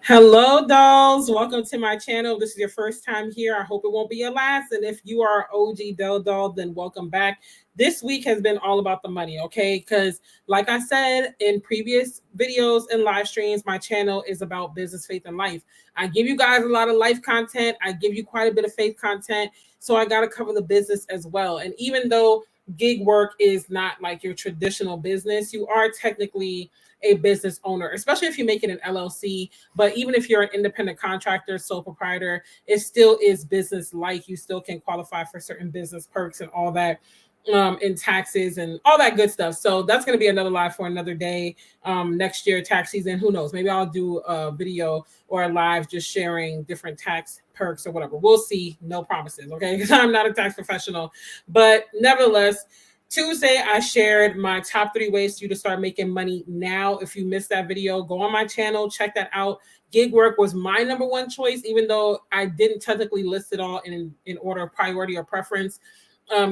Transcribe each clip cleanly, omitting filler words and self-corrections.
Hello, dolls. Welcome to my channel. This is your first time here. I hope it won't be your last. And if you are OG doll, then welcome back. This week has been all about the money, okay? Because, like I said in previous videos and live streams, my channel is about business, faith, and life. I give you guys a lot of life content, I give you quite a bit of faith content. So, I got to cover the business as well. And even though gig work is not like your traditional business, you are technically a business owner, especially if you make it an LLC. But even if you're an independent contractor, sole proprietor, it still is business like. You still can qualify for certain business perks and all that, in taxes and all that good stuff. So that's going to be another live for another day. Next year, tax season, who knows? Maybe I'll do a video or a live just sharing different tax perks or whatever. We'll see. No promises, okay? Because I'm not a tax professional. But nevertheless, Tuesday, I shared my top 3 ways for you to start making money now. If you missed that video, go on my channel, check that out. Gig work was my number one choice, even though I didn't technically list it all in order of priority or preference.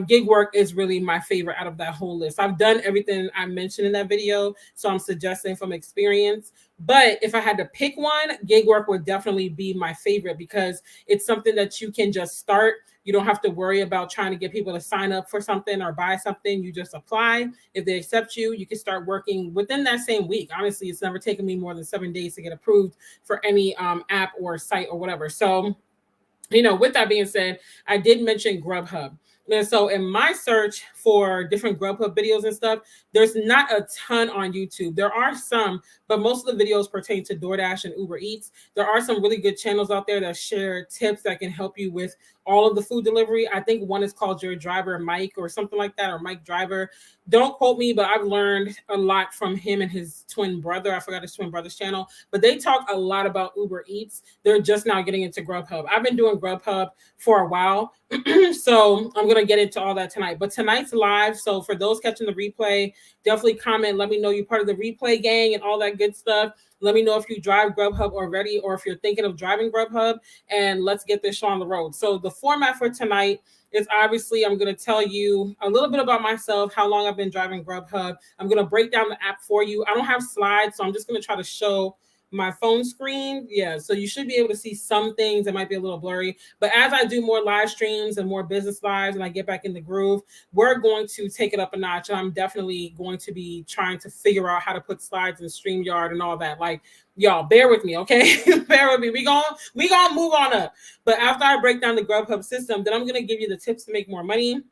Gig work is really my favorite out of that whole list. I've done everything I mentioned in that video, so I'm suggesting from experience. But if I had to pick one, gig work would definitely be my favorite because it's something that you can just start. You don't have to worry about trying to get people to sign up for something or buy something. You just apply. If they accept you, you can start working within that same week. Honestly, it's never taken me more than 7 days to get approved for any app or site or whatever. So, with that being said, I did mention Grubhub. And so in my search for different Grubhub videos and stuff, there's not a ton on YouTube. There are some, but most of the videos pertain to Doordash and Uber Eats. There are some really good channels out there that share tips that can help you with all of the food delivery. I think one is called Your Driver Mike or something like that, or Mike Driver. Don't quote me, but I've learned a lot from him and his twin brother. I forgot his twin brother's channel, but they talk a lot about Uber Eats. They're just now getting into Grubhub. I've been doing Grubhub for a while. So I'm going to get into all that tonight. But tonight's live. So for those catching the replay, definitely comment. Let me know you're part of the replay gang and all that good stuff. Let me know if you drive Grubhub already or if you're thinking of driving Grubhub, and let's get this show on the road. So the format for tonight is obviously I'm going to tell you a little bit about myself, how long I've been driving Grubhub. I'm going to break down the app for you. I don't have slides, so I'm just going to try to show my phone screen. Yeah, so you should be able to see some things that might be a little blurry. But as I do more live streams and more business lives and I get back in the groove, we're going to take it up a notch. And I'm definitely going to be trying to figure out how to put slides in StreamYard and all that. Like, y'all, bear with me, okay? Bear with me. We gonna move on up. But after I break down the Grubhub system, then I'm gonna give you the tips to make more money.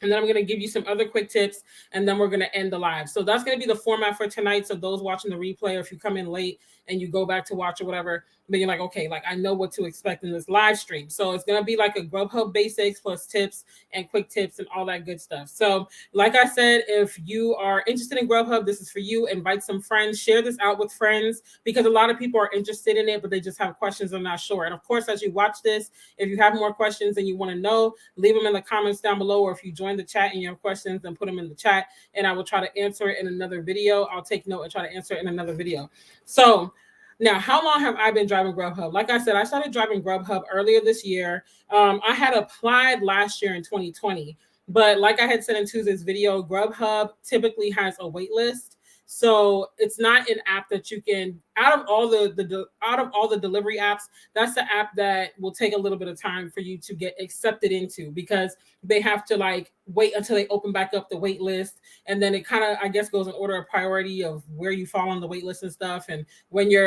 And then I'm going to give you some other quick tips, and then we're going to end the live. So that's going to be the format for tonight. So those watching the replay, or if you come in late and you go back to watch or whatever, then you're like, okay, like I know what to expect in this live stream. So it's going to be like a Grubhub basics plus tips and quick tips and all that good stuff. So like I said, if you are interested in Grubhub, this is for you. Invite some friends, share this out with friends, because a lot of people are interested in it, but they just have questions and not sure. And of course, as you watch this, if you have more questions and you want to know, leave them in the comments down below, or if you join the chat and you have questions, then put them in the chat and I will try to answer it in another video. I'll take note and try to answer it in another video. So now, how long have I been driving Grubhub? Like I said, I started driving Grubhub earlier this year. I had applied last year in 2020, but like I had said in Tuesday's video, Grubhub typically has a wait list. So it's not an app that you can, out of all the delivery apps, that's the app that will take a little bit of time for you to get accepted into, because they have to like wait until they open back up the wait list. And then it kind of, I guess, goes in order of priority of where you fall on the wait list and stuff. And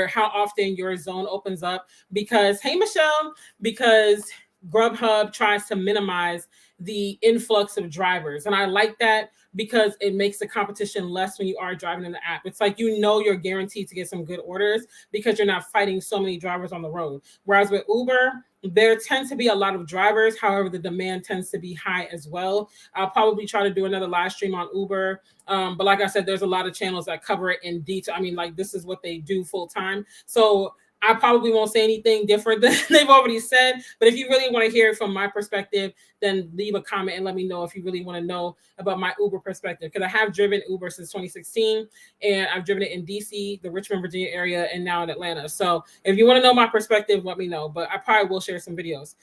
how often your zone opens up, because, hey, Michelle, because Grubhub tries to minimize the influx of drivers. And I like that, because it makes the competition less when you are driving in the app. It's like, you're guaranteed to get some good orders because you're not fighting so many drivers on the road. Whereas with Uber, there tends to be a lot of drivers. However, the demand tends to be high as well. I'll probably try to do another live stream on Uber. But like I said, there's a lot of channels that cover it in detail. I mean, like, this is what they do full time. So I probably won't say anything different than they've already said. But if you really want to hear it from my perspective, then leave a comment and let me know if you really want to know about my Uber perspective. Because I have driven Uber since 2016, and I've driven it in DC, the Richmond, Virginia area, and now in Atlanta. So if you want to know my perspective, let me know. But I probably will share some videos.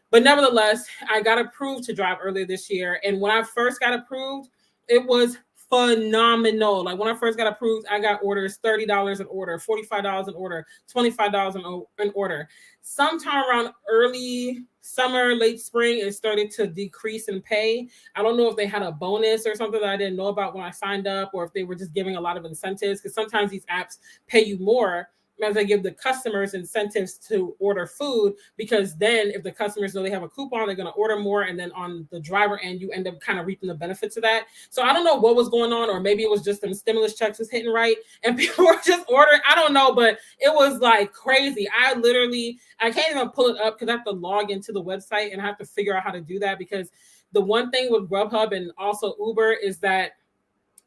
But nevertheless, I got approved to drive earlier this year. And when I first got approved, it was phenomenal. Like when I first got approved, I got orders $30 an order, $45 an order, $25 an order. Sometime around early summer, late spring, it started to decrease in pay. I don't know if they had a bonus or something that I didn't know about when I signed up, or if they were just giving a lot of incentives, because sometimes these apps pay you more as they give the customers incentives to order food, because then if the customers know they have a coupon, they're going to order more, and then on the driver end you end up kind of reaping the benefits of that. So I don't know what was going on, or maybe it was just them stimulus checks was hitting right and people were just ordering. I don't know, but it was like crazy. I can't even pull it up because I have to log into the website and I have to figure out how to do that, because the one thing with Grubhub and also Uber is that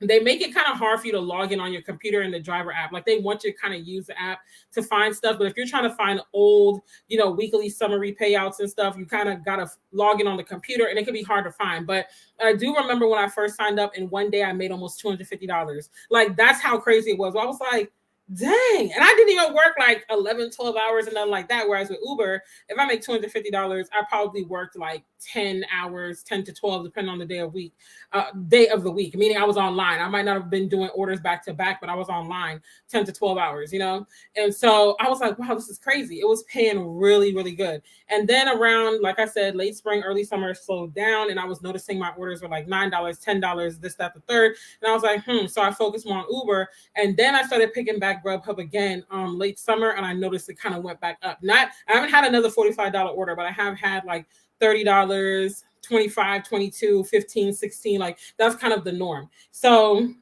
they make it kind of hard for you to log in on your computer in the driver app. Like they want you to kind of use the app to find stuff. But if you're trying to find old, weekly summary payouts and stuff, you kind of got to log in on the computer, and it can be hard to find. But I do remember when I first signed up, and one day I made almost $250. Like that's how crazy it was. I was like, dang. And I didn't even work like 11, 12 hours and nothing like that. Whereas with Uber, if I make $250, I probably worked like 10 hours, 10 to 12, depending on the day of the week, meaning I was online. I might not have been doing orders back to back, but I was online 10 to 12 hours, And so I was like, wow, this is crazy. It was paying really, really good. And then around, like I said, late spring, early summer slowed down, and I was noticing my orders were like $9, $10, this, that, the third. And I was like, So I focused more on Uber. And then I started picking back Grubhub again late summer, and I noticed it kind of went back up. I haven't had another $45 order, but I have had like $30, 25, 22, 15, 16. Like that's kind of the norm. So,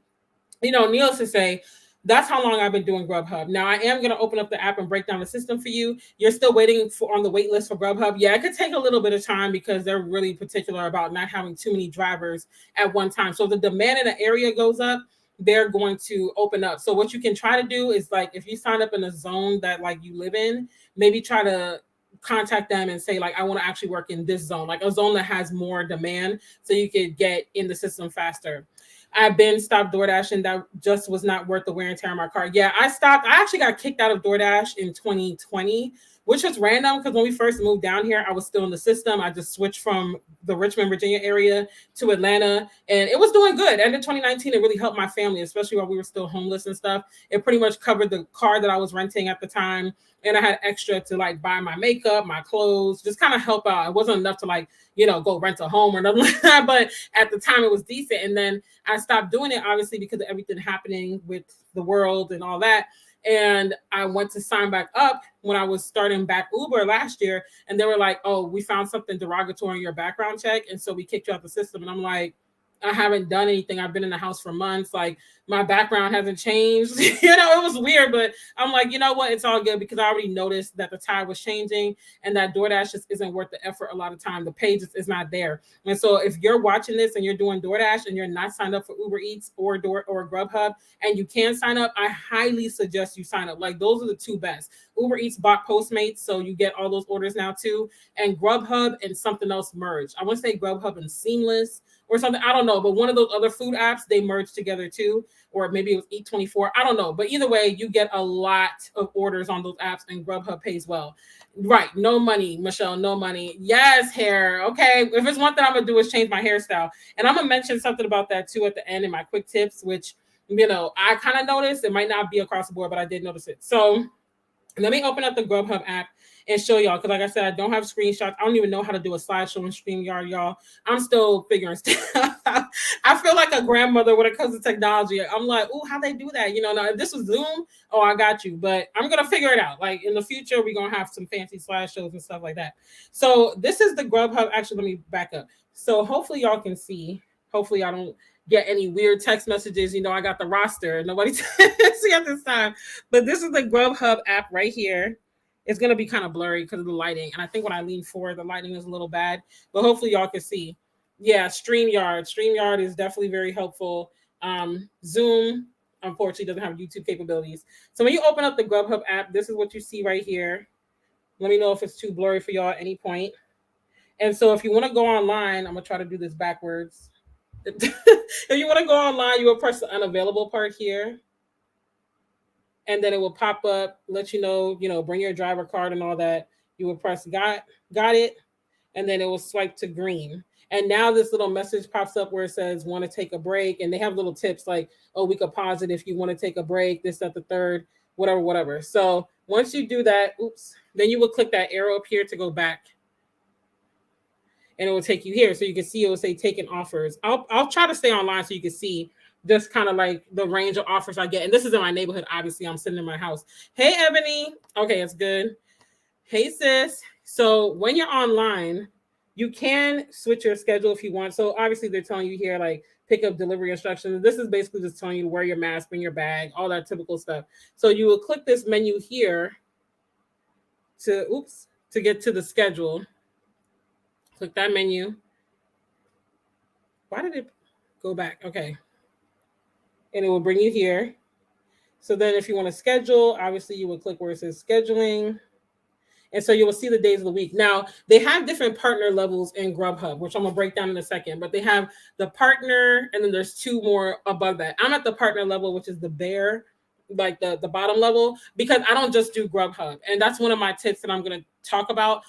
needless to say, that's how long I've been doing Grubhub. Now I am going to open up the app and break down the system for you. You're still waiting on the wait list for Grubhub. Yeah, it could take a little bit of time because they're really particular about not having too many drivers at one time. So if the demand in the area goes up, they're going to open up. So what you can try to do is, like, if you sign up in a zone that like you live in, maybe try to contact them and say, like, I want to actually work in this zone, like a zone that has more demand, so you could get in the system faster. I've been stopped DoorDash, and that just was not worth the wear and tear on my car. Yeah, I actually got kicked out of DoorDash in 2020, which was random because when we first moved down here, I was still in the system. I just switched from the Richmond, Virginia area to Atlanta, and it was doing good. And in 2019, it really helped my family, especially while we were still homeless and stuff. It pretty much covered the car that I was renting at the time, and I had extra to like buy my makeup, my clothes, just kind of help out. It wasn't enough to like, go rent a home or nothing like that, but at the time it was decent. And then I stopped doing it, obviously, because of everything happening with the world and all that. And I went to sign back up when I was starting back Uber last year, and they were like, oh, we found something derogatory in your background check, and so we kicked you out the system. And I'm like, I haven't done anything. I've been in the house for months. Like, my background hasn't changed. It was weird, but I'm like, you know what? It's all good, because I already noticed that the tide was changing, and that DoorDash just isn't worth the effort a lot of time. The page is not there. And so if you're watching this and you're doing DoorDash and you're not signed up for Uber Eats or Grubhub, and you can sign up, I highly suggest you sign up. Like, those are the two best. Uber Eats bought Postmates, so you get all those orders now too. And Grubhub and something else merged. I want to say Grubhub and Seamless or something. I don't know, but one of those other food apps, they merged together too. Or maybe it was Eat24. I don't know. But either way, you get a lot of orders on those apps, and Grubhub pays well. Right. No money, Michelle. No money. Yes, hair. Okay. If it's one thing I'm going to do is change my hairstyle. And I'm going to mention something about that too at the end in my quick tips, which, I kind of noticed. It might not be across the board, but I did notice it. So let me open up the Grubhub app and show y'all, because like I said, I don't have screenshots. I don't even know how to do a slideshow in StreamYard, y'all. I'm still figuring stuff out. I feel like a grandmother when it comes to technology. I'm like, oh, how they do that? Now if this was Zoom, oh, I got you. But I'm going to figure it out. Like, in the future, we're going to have some fancy slideshows and stuff like that. So this is the Grubhub. Actually, let me back up. So hopefully y'all can see. Hopefully I don't get any weird text messages. I got the roster. Nobody see at this time. But this is the Grubhub app right here. It's going to be kind of blurry because of the lighting. And I think when I lean forward, the lighting is a little bad. But hopefully y'all can see. Yeah, StreamYard. StreamYard is definitely very helpful. Zoom, unfortunately, doesn't have YouTube capabilities. So when you open up the Grubhub app, this is what you see right here. Let me know if it's too blurry for y'all at any point. And so if you want to go online, I'm going to try to do this backwards. If you want to go online, you will press the unavailable part here. And then it will pop up, let you know, bring your driver card and all that. You will press got it. And then it will swipe to green. And now this little message pops up where it says, want to take a break. And they have little tips like, oh, we could pause it if you want to take a break, this, that, the third, whatever, whatever. So once you do that, then you will click that arrow up here to go back. And it will take you here. So you can see it will say taking offers. I'll try to stay online so you can see just kind of like the range of offers I get. And this is in my neighborhood. Obviously, I'm sitting in my house. Hey, Ebony. Okay, it's good. Hey, sis. So when you're online, you can switch your schedule if you want. So obviously they're telling you here, like pick up delivery instructions. This is basically just telling you to wear your mask, bring your bag, all that typical stuff. So you will click this menu here to get to the schedule. Click that menu. Why did it go back? Okay. And it will bring you here. So then if you want to schedule, obviously you will click where it says scheduling. And so you will see the days of the week. Now, they have different partner levels in Grubhub, which I'm going to break down in a second. But they have the partner, and then there's two more above that. I'm at the partner level, which is the bare, like the bottom level, because I don't just do Grubhub. And that's one of my tips that I'm going to talk about.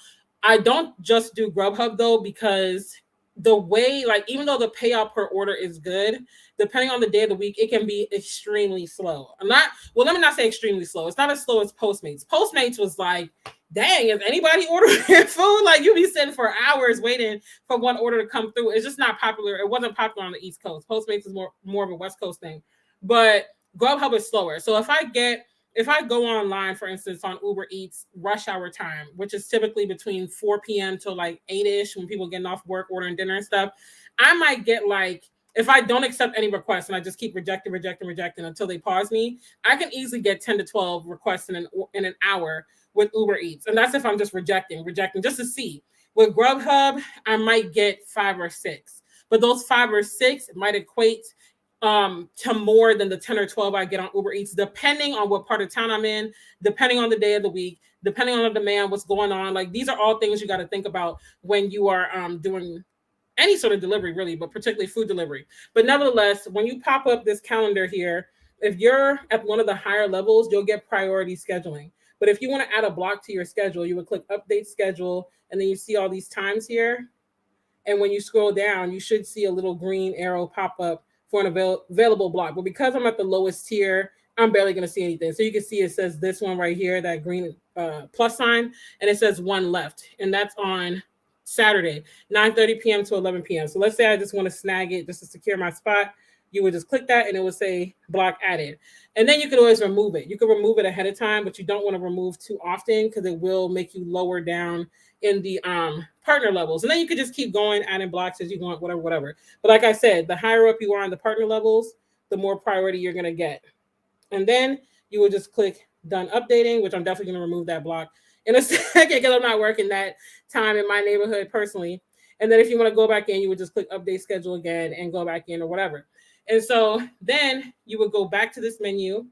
I don't just do Grubhub, though, because the way, like, even though the payout per order is good, depending on the day of the week, it can be extremely slow. Let me not say extremely slow. It's not as slow as Postmates. Postmates was like, dang, is anybody ordering food? Like, you be sitting for hours waiting for one order to come through. It's just not popular. It wasn't popular on the East Coast. Postmates is more of a West Coast thing. But Grubhub is slower. So if I go online, for instance, on Uber Eats rush hour time, which is typically between 4 p.m. till like 8-ish when people getting off work, ordering dinner and stuff, I might get like, if I don't accept any requests and I just keep rejecting until they pause me, I can easily get 10 to 12 requests in an hour with Uber Eats. And that's if I'm just rejecting just to see. With Grubhub, I might get 5 or 6. But those 5 or 6 might equate to more than the 10 or 12 I get on Uber Eats, depending on what part of town I'm in, depending on the day of the week, depending on the demand, what's going on. Like, these are all things you got to think about when you are doing any sort of delivery, really, but particularly food delivery. But nevertheless, when you pop up this calendar here, if you're at one of the higher levels, you'll get priority scheduling. But if you want to add a block to your schedule, you would click update schedule, and then you see all these times here. And when you scroll down, you should see a little green arrow pop up for an available block. But because I'm at the lowest tier, I'm barely going to see anything. So you can see it says this one right here, that green plus sign, and it says 1 left. And that's on Saturday, 9:30 p.m. to 11 p.m. So let's say I just want to snag it just to secure my spot. You would just click that and it would say block added. And then you can always remove it. You can remove it ahead of time, but you don't want to remove too often because it will make you lower down in the partner levels. And then you could just keep going, adding blocks as you want, whatever. But like I said, the higher up you are on the partner levels, the more priority you're going to get. And then you will just click done updating, which I'm definitely going to remove that block in a second because I'm not working that time in my neighborhood personally. And then if you want to go back in, you would just click update schedule again and go back in or whatever. And so then you would go back to this menu.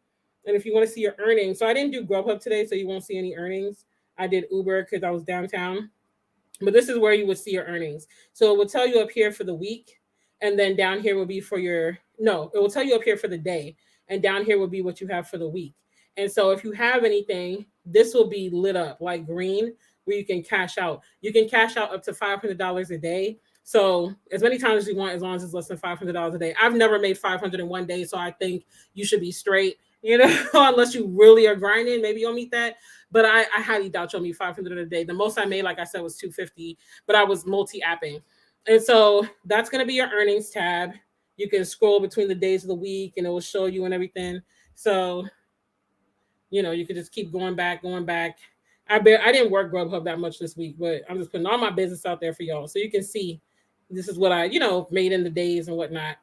And if you want to see your earnings, so I didn't do Grubhub today, so you won't see any earnings. I did Uber because I was downtown. But this is where you would see your earnings. So it will tell you up here for the week. And then down here will be it will tell you up here for the day. And down here will be what you have for the week. And so if you have anything, this will be lit up like green where you can cash out. You can cash out up to $500 a day. So as many times as you want, as long as it's less than $500 a day. I've never made 500 in one day, so I think you should be straight, unless you really are grinding. Maybe you'll meet that. But I highly doubt you'll meet 500 a day. The most I made, like I said, was 250, but I was multi-apping. And so that's going to be your earnings tab. You can scroll between the days of the week and it will show you and everything. So, you could just keep going back. I didn't work Grubhub that much this week, but I'm just putting all my business out there for y'all. So you can see this is what I, made in the days and whatnot.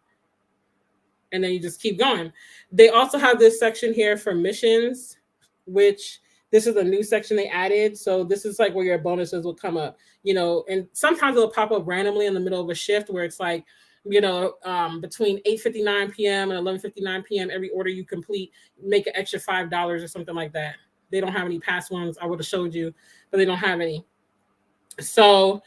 And then you just keep going. They also have this section here for missions, which this is a new section they added. So this is like where your bonuses will come up, and sometimes it'll pop up randomly in the middle of a shift where it's like, between 8:59 p.m. and 11:59 p.m. every order you complete, make an extra $5 or something like that. They don't have any past ones. I would have showed you, but they don't have any. So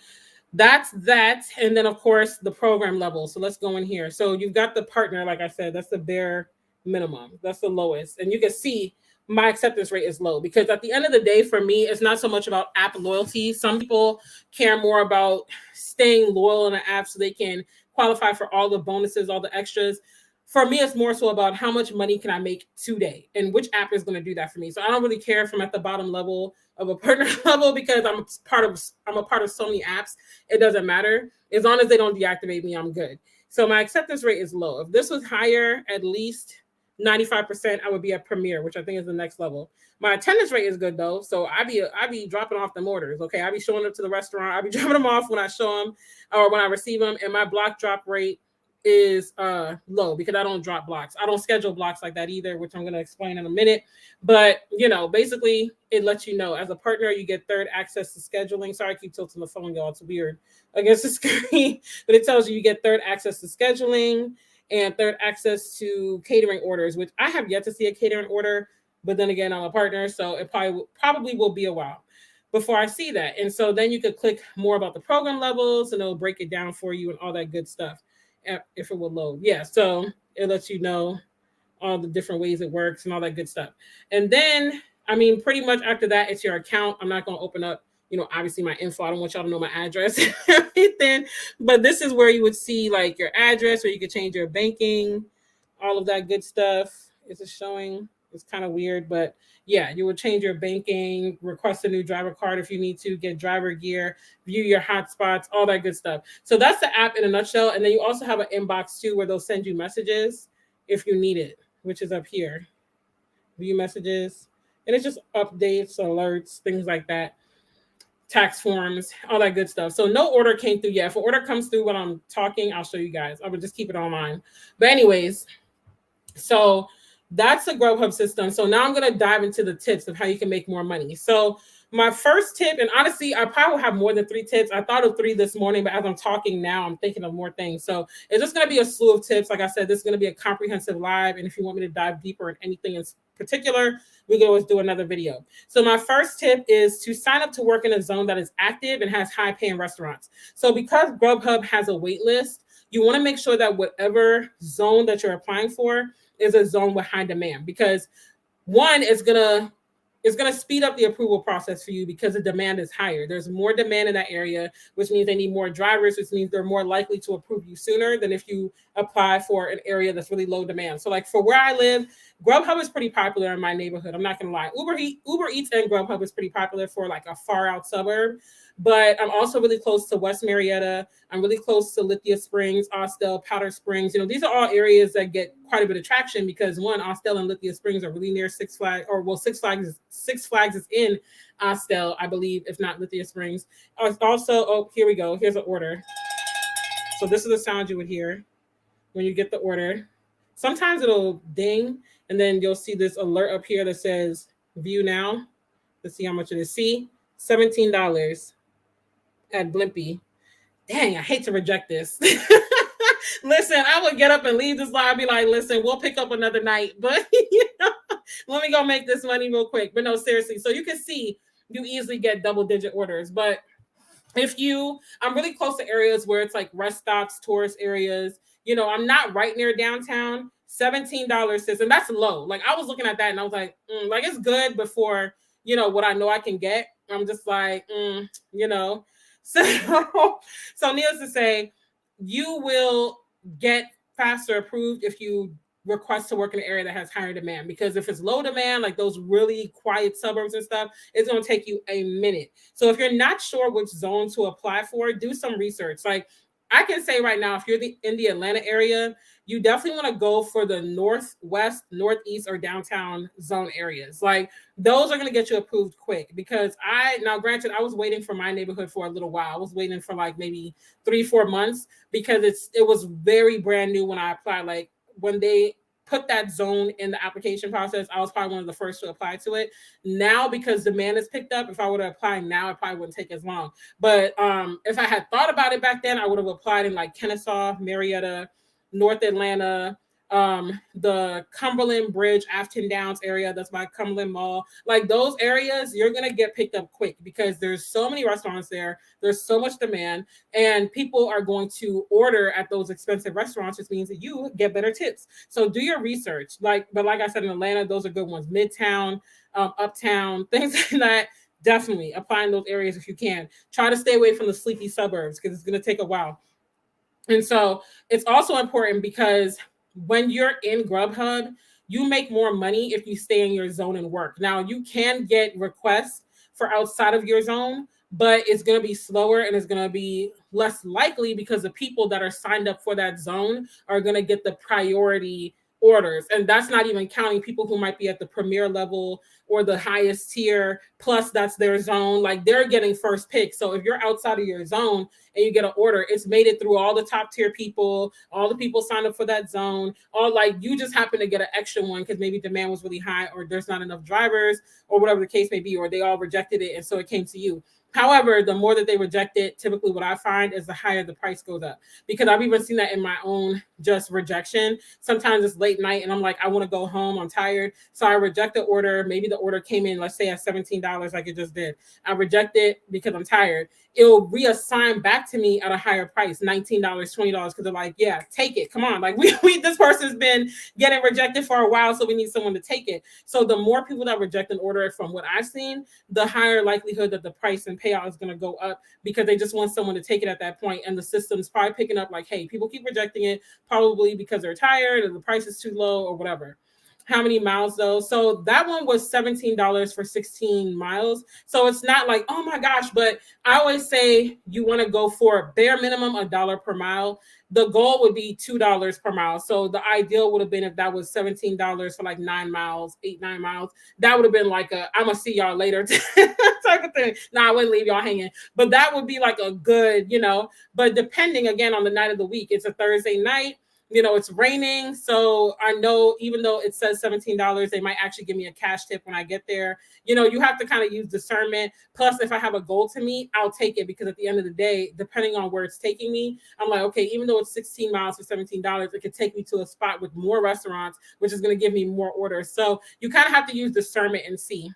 that's that. And then, of course, the program level. So let's go in here. So you've got the partner, like I said, that's the bare minimum. That's the lowest. And you can see my acceptance rate is low, because at the end of the day, for me, it's not so much about app loyalty. Some people care more about staying loyal in an app so they can qualify for all the bonuses, all the extras. For me, it's more so about how much money can I make today and which app is going to do that for me. So I don't really care if I'm at the bottom level of a partner level, because I'm a part of so many apps. It doesn't matter. As long as they don't deactivate me, I'm good. So my acceptance rate is low. If this was higher, at least 95%, I would be at Premier, which I think is the next level. My attendance rate is good though, so I be dropping off them orders. Okay, I be showing up to the restaurant. I be dropping them off when I show them or when I receive them, and my block drop rate is low because I don't drop blocks. I don't schedule blocks like that either, which I'm going to explain in a minute. But basically, it lets you know as a partner you get third access to scheduling. Sorry, I keep tilting the phone, y'all. It's weird against the screen, but it tells you get third access to scheduling and third access to catering orders, which I have yet to see a catering order. But then again, I'm a partner, so it probably will be a while before I see that. And so then you could click more about the program levels, and it'll break it down for you and all that good stuff if it will load. Yeah, so it lets you know all the different ways it works and all that good stuff. And then, pretty much after that, it's your account. I'm not going to open up, obviously my info. I don't want y'all to know my address and everything. But this is where you would see like your address, where you could change your banking, all of that good stuff. Is it showing? It's kind of weird, but yeah, you would change your banking, request a new driver card if you need to, get driver gear, view your hotspots, all that good stuff. So that's the app in a nutshell. And then you also have an inbox too, where they'll send you messages if you need it, which is up here. View messages. And it's just updates, alerts, things like that. Tax forms, all that good stuff. So no order came through yet. If an order comes through when I'm talking, I'll show you guys. I would just keep it online. But anyways, so that's the Grubhub system. So now I'm going to dive into the tips of how you can make more money. So my first tip, and honestly, I probably will have more than 3 tips. I thought of 3 this morning, but as I'm talking now, I'm thinking of more things. So it's just going to be a slew of tips. Like I said, this is going to be a comprehensive live. And if you want me to dive deeper in anything in particular, we can always do another video. So my first tip is to sign up to work in a zone that is active and has high paying restaurants. So because Grubhub has a wait list, you want to make sure that whatever zone that you're applying for is a zone with high demand, because one is gonna speed up the approval process for you because the demand is higher. There's more demand in that area, which means they need more drivers, which means they're more likely to approve you sooner than if you apply for an area that's really low demand. So like for where I live, Grubhub is pretty popular in my neighborhood. I'm not gonna lie. Uber Eats and Grubhub is pretty popular for like a far out suburb. But I'm also really close to West Marietta. I'm really close to Lithia Springs, Austell, Powder Springs. These are all areas that get quite a bit of traction because one, Austell and Lithia Springs are really near Six Flags, Six Flags is in Austell, I believe, if not Lithia Springs. Also, here we go. Here's an order. So this is the sound you would hear when you get the order. Sometimes it'll ding, and then you'll see this alert up here that says view now. Let's see how much it is. See, $17 at Blimpie. Dang, I hate to reject this. Listen, I would get up and leave this live, be like, listen, we'll pick up another night, but let me go make this money real quick. But no, seriously. So you can see you easily get double-digit orders. But I'm really close to areas where it's like rest stops, tourist areas. I'm not right near downtown. $17, sis, and that's low. Like I was looking at that and I was like, like it's good before what I know I can get. I'm just like, So needless to say, you will get faster approved if you request to work in an area that has higher demand, because if it's low demand, like those really quiet suburbs and stuff, it's going to take you a minute. So if you're not sure which zone to apply for, do some research. Like I can say right now, if you're in the Atlanta area, you definitely want to go for the northwest, northeast, or downtown zone areas. Like those are going to get you approved quick, because granted, I was waiting for my neighborhood for a little while. I was waiting for like maybe 3-4 months because it was very brand new when I applied. Like when they put that zone in the application process, I was probably one of the first to apply to it. Now, because demand is picked up, if I would have applied now, it probably wouldn't take as long. But if I had thought about it back then, I would have applied in like Kennesaw, Marietta, North Atlanta, the Cumberland Bridge, Afton Downs area, that's by Cumberland Mall. Like those areas, you're gonna get picked up quick because there's so many restaurants there. There's so much demand, and people are going to order at those expensive restaurants, which means that you get better tips. So do your research. But like I said, in Atlanta, those are good ones. Midtown, Uptown, things like that. Definitely apply in those areas if you can. Try to stay away from the sleepy suburbs because it's going to take a while. And so it's also important because when you're in Grubhub, you make more money if you stay in your zone and work. Now, you can get requests for outside of your zone, but it's going to be slower and it's going to be less likely because the people that are signed up for that zone are going to get the priority orders. And that's not even counting people who might be at the premier level or the highest tier, plus that's their zone. Like they're getting first pick. So if you're outside of your zone and you get an order, it's made it through all the top tier people, all the people signed up for that zone, all like you just happen to get an extra one because maybe demand was really high or there's not enough drivers or whatever the case may be, or they all rejected it and so it came to you. However, the more that they reject it, typically what I find is the higher the price goes up, because I've even seen that in my own just rejection. Sometimes it's late night and I'm like, I want to go home, I'm tired. So I reject the order. Maybe the order came in, let's say at $17 like it just did. I reject it because I'm tired. It'll reassign back to me at a higher price, $19, $20, because they're like, yeah, take it. Come on. Like we this person's been getting rejected for a while, so we need someone to take it. So the more people that reject an order, from what I've seen, the higher likelihood that the price and payout is going to go up because they just want someone to take it at that point. And the system's probably picking up like, hey, people keep rejecting it, probably because they're tired or the price is too low or whatever. How many miles though? So that one was $17 for 16 miles. So it's not like, oh my gosh, but I always say you want to go for bare minimum $1 per mile. The goal would be $2 per mile. So the ideal would have been if that was $17 for like 9 miles, 9 miles. That would have been like I'm gonna see y'all later type of thing. Nah, I wouldn't leave y'all hanging. But that would be like a good, but depending again on the night of the week, it's a Thursday night. It's raining. So I know even though it says $17, they might actually give me a cash tip when I get there. You have to kind of use discernment. Plus, if I have a goal to meet, I'll take it because at the end of the day, depending on where it's taking me, I'm like, okay, even though it's 16 miles for $17, it could take me to a spot with more restaurants, which is going to give me more orders. So you kind of have to use discernment and see.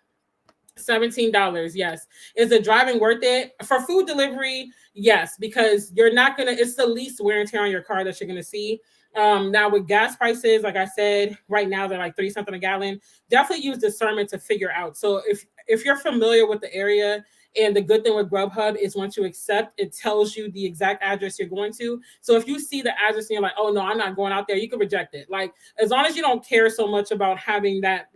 $17, yes. Is the driving worth it? For food delivery, yes, because you're not gonna, it's the least wear and tear on your car that you're gonna see. Now with gas prices, like I said, right now they're like 30 something a gallon. Definitely use discernment to figure out. So if you're familiar with the area, and the good thing with Grubhub is once you accept, it tells you the exact address you're going to. So if you see the address and you're like, oh no, I'm not going out there, you can reject it. Like as long as you don't care so much about having that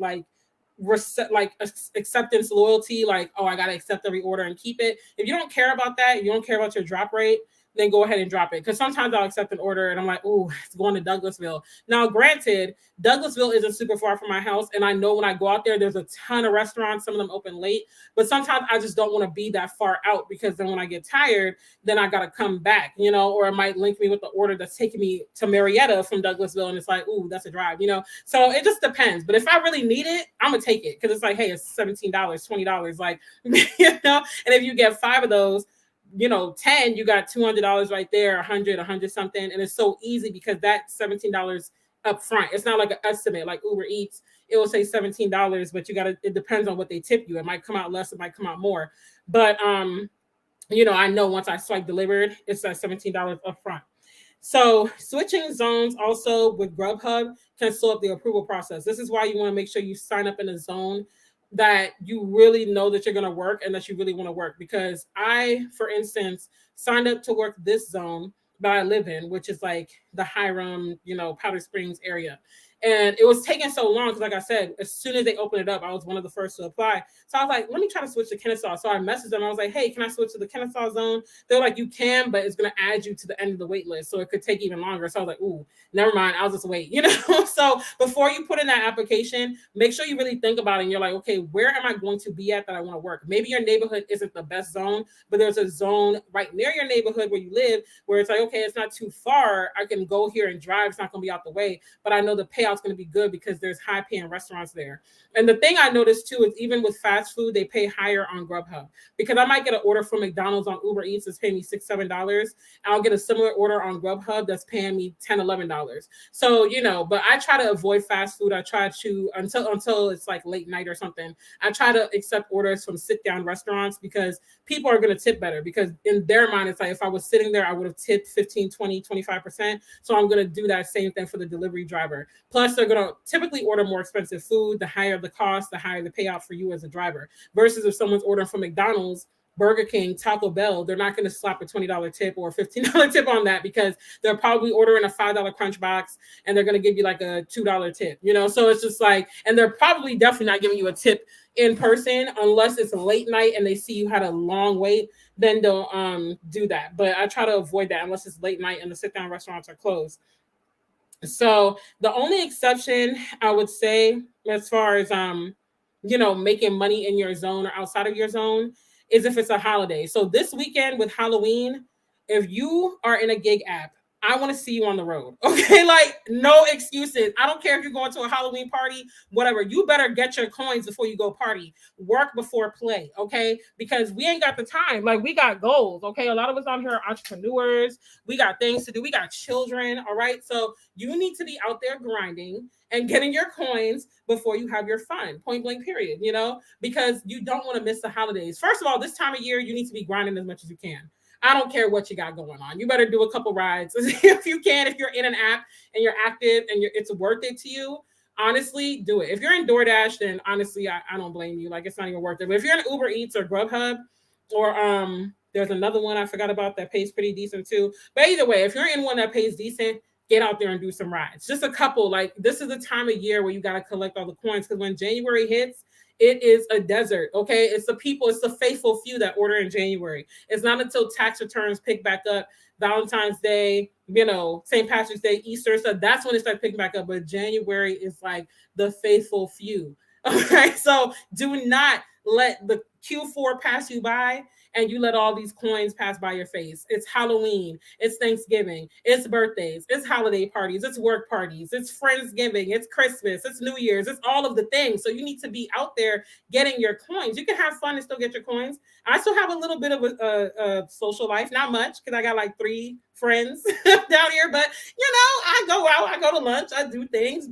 acceptance loyalty, like, oh, I gotta accept every order and keep it. If you don't care about that, you don't care about your drop rate, then go ahead and drop it. Because sometimes I'll accept an order and I'm like, oh, it's going to Douglasville. Now, granted, Douglasville isn't super far from my house. And I know when I go out there, there's a ton of restaurants. Some of them open late. But sometimes I just don't want to be that far out because then when I get tired, then I got to come back, or it might link me with the order that's taking me to Marietta from Douglasville. And it's like, ooh, that's a drive, So it just depends. But if I really need it, I'm going to take it because it's like, hey, it's $17, $20. Like, And if you get 5 of those, 10, you got $200 right there, 100 something. And it's so easy because that $17 up front. It's not like an estimate like Uber Eats. It will say $17, but it depends on what they tip you. It might come out less, it might come out more. But I know once I swipe delivered, it's that $17 up front. So switching zones also with Grubhub can slow up the approval process. This is why you want to make sure you sign up in a zone that you really know that you're going to work and that you really want to work. Because I, for instance, signed up to work this zone that I live in, which is like the Hiram, Powder Springs area. And it was taking so long because, like I said, as soon as they opened it up, I was one of the first to apply. So I was like, let me try to switch to Kennesaw. So I messaged them. I was like, hey, can I switch to the Kennesaw zone? They're like, you can, but it's going to add you to the end of the wait list. So it could take even longer. So I was like, ooh, never mind. I'll just wait, So before you put in that application, make sure you really think about it. And you're like, okay, where am I going to be at that I want to work? Maybe your neighborhood isn't the best zone, but there's a zone right near your neighborhood where you live where it's like, okay, it's not too far. I can go here and drive. It's not going to be out the way, but I know the payout it's going to be good because there's high paying restaurants there. And the thing I noticed too is even with fast food, they pay higher on Grubhub, because I might get an order from McDonald's on Uber Eats that's paying me $6-7. I'll get a similar order on Grubhub that's paying me $10-11. So, but I try to avoid fast food. I try to, until it's like late night or something, I try to accept orders from sit down restaurants, because people are going to tip better, because in their mind, it's like, if I was sitting there, I would have tipped 15, 20, 25%. So I'm going to do that same thing for the delivery driver. Plus, they're going to typically order more expensive food. The higher the cost, the higher the payout for you as a driver. Versus if someone's ordering from McDonald's, Burger King, Taco Bell, they're not going to slap a $20 tip or a $15 tip on that, because they're probably ordering a $5 crunch box and they're going to give you like a $2 tip, So it's just like, and they're probably definitely not giving you a tip in person unless it's a late night and they see you had a long wait, then they'll do that. But I try to avoid that unless it's late night and the sit down restaurants are closed. So the only exception I would say, as far as making money in your zone or outside of your zone, is if it's a holiday. So this weekend with Halloween, if you are in a gig app, I want to see you on the road. Okay, like no excuses. I don't care if you're going to a Halloween party, whatever. You better get your coins before you go party. Work before play, okay? Because we ain't got the time. Like, we got goals, okay? A lot of us out here are entrepreneurs. We got things to do. We got children, all right? So you need to be out there grinding and getting your coins before you have your fun, point blank period, because you don't want to miss the holidays. First of all, this time of year, you need to be grinding as much as you can. I don't care what you got going on. You better do a couple rides if you can. If you're in an app and you're active and it's worth it to you, honestly, do it. If you're in Doordash, then honestly, I don't blame you. Like, it's not even worth it. But if you're in Uber Eats or Grubhub, or there's another one I forgot about that pays pretty decent too. But either way, if you're in one that pays decent, get out there and do some rides. Just a couple. Like, this is the time of year where you got to collect all the coins, because when January hits, it is a desert, okay? It's the faithful few that order in January. It's not until tax returns pick back up, Valentine's Day, St. Patrick's Day, Easter, so that's when it starts picking back up. But January is like the faithful few, okay? So do not let the Q4 pass you by and you let all these coins pass by your face. It's Halloween, it's Thanksgiving, it's birthdays, it's holiday parties, it's work parties, it's Friendsgiving, it's Christmas, it's New Year's, it's all of the things. So you need to be out there getting your coins. You can have fun and still get your coins. I still have a little bit of a social life, not much, because I got like 3 friends down here, but I go out, I go to lunch, I do things,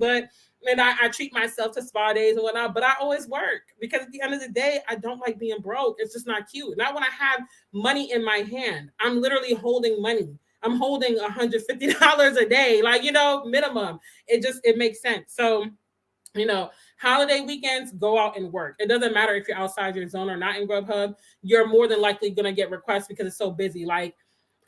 and I treat myself to spa days and whatnot, but I always work, because at the end of the day, I don't like being broke. It's just not cute. Not when I have money in my hand. I'm literally holding money. I'm holding $150 a day, like, minimum. It makes sense. So, holiday weekends, go out and work. It doesn't matter if you're outside your zone or not in Grubhub. You're more than likely going to get requests because it's so busy. Like,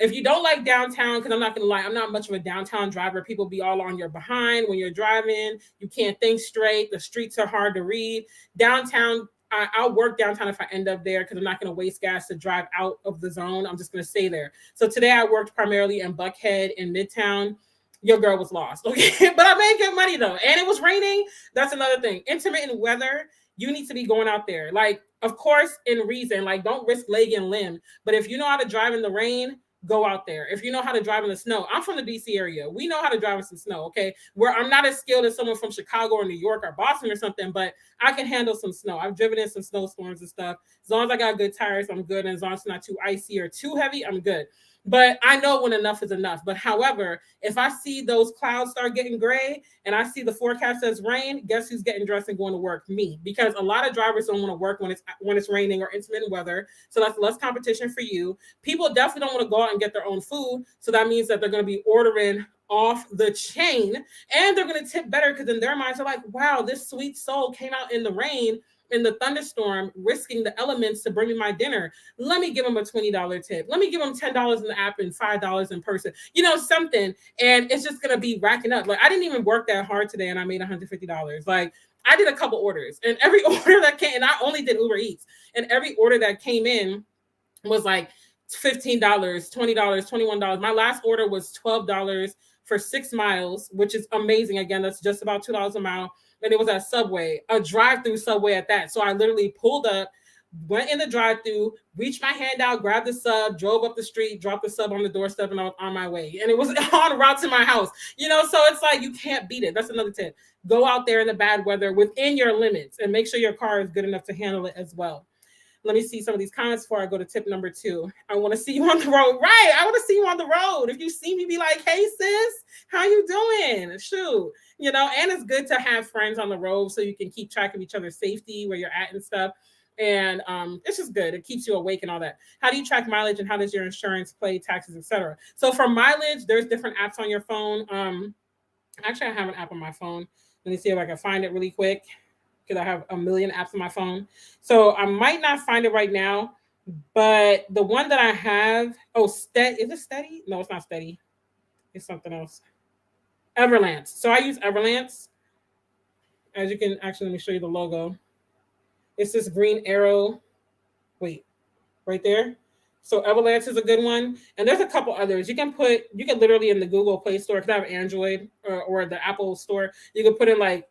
if you don't like downtown, because I'm not going to lie, I'm not much of a downtown driver. People be all on your behind when you're driving. You can't think straight. The streets are hard to read. Downtown, I'll work downtown if I end up there, because I'm not going to waste gas to drive out of the zone. I'm just going to stay there. So today I worked primarily in Buckhead in Midtown. Your girl was lost, okay? But I made good money, though. And it was raining. That's another thing. Intermittent weather, you need to be going out there. Like, of course, in reason. Like, don't risk leg and limb. But if you know how to drive in the rain, go out there. If you know how to drive in the snow, I'm from the DC area. We know how to drive in some snow, okay? Where I'm not as skilled as someone from Chicago or New York or Boston or something, but I can handle some snow. I've driven in some snowstorms and stuff. As long as I got good tires, I'm good. And as long as it's not too icy or too heavy, I'm good. But I know when enough is enough. But however, if I see those clouds start getting gray and I see the forecast says rain, guess who's getting dressed and going to work? Me. Because a lot of drivers don't want to work when it's raining or intermittent weather. So that's less competition for you. People definitely don't want to go out and get their own food. So that means that they're going to be ordering off the chain, and they're going to tip better, because in their minds they're like, wow, this sweet soul came out in the rain, in the thunderstorm, risking the elements to bring me my dinner. Let me give them a $20 tip. Let me give them $10 in the app and $5 in person, something. And it's just going to be racking up. Like, I didn't even work that hard today and I made $150. Like, I did a couple orders, and every order that came, and I only did Uber Eats, and every order that came in was like $15, $20, $21. My last order was $12 for 6 miles, which is amazing. Again, that's just about $2 a mile. And it was at Subway, a drive-through Subway at that. So I literally pulled up, went in the drive-through, reached my hand out, grabbed the sub, drove up the street, dropped the sub on the doorstep, and I was on my way. And it was on route to my house. So it's like you can't beat it. That's another tip. Go out there in the bad weather within your limits and make sure your car is good enough to handle it as well. Let me see some of these comments before I go to tip number 2. I want to see you on the road. Right. I want to see you on the road. If you see me, be like, hey, sis, how you doing? Shoot. And it's good to have friends on the road so you can keep track of each other's safety, where you're at and stuff. And it's just good. It keeps you awake and all that. How do you track mileage, and how does your insurance play, taxes, etc.? So for mileage, there's different apps on your phone. Actually, I have an app on my phone. Let me see if I can find it really quick, because I have a million apps on my phone. So I might not find it right now, but the one that I have, Steady. Is it Steady? No, it's not Steady. It's something else. Everlance. So I use Everlance. As you can, actually, let me show you the logo. It's this green arrow. Wait, right there. So Everlance is a good one. And there's a couple others. You can literally in the Google Play Store, because I have Android, or the Apple Store, you can put in like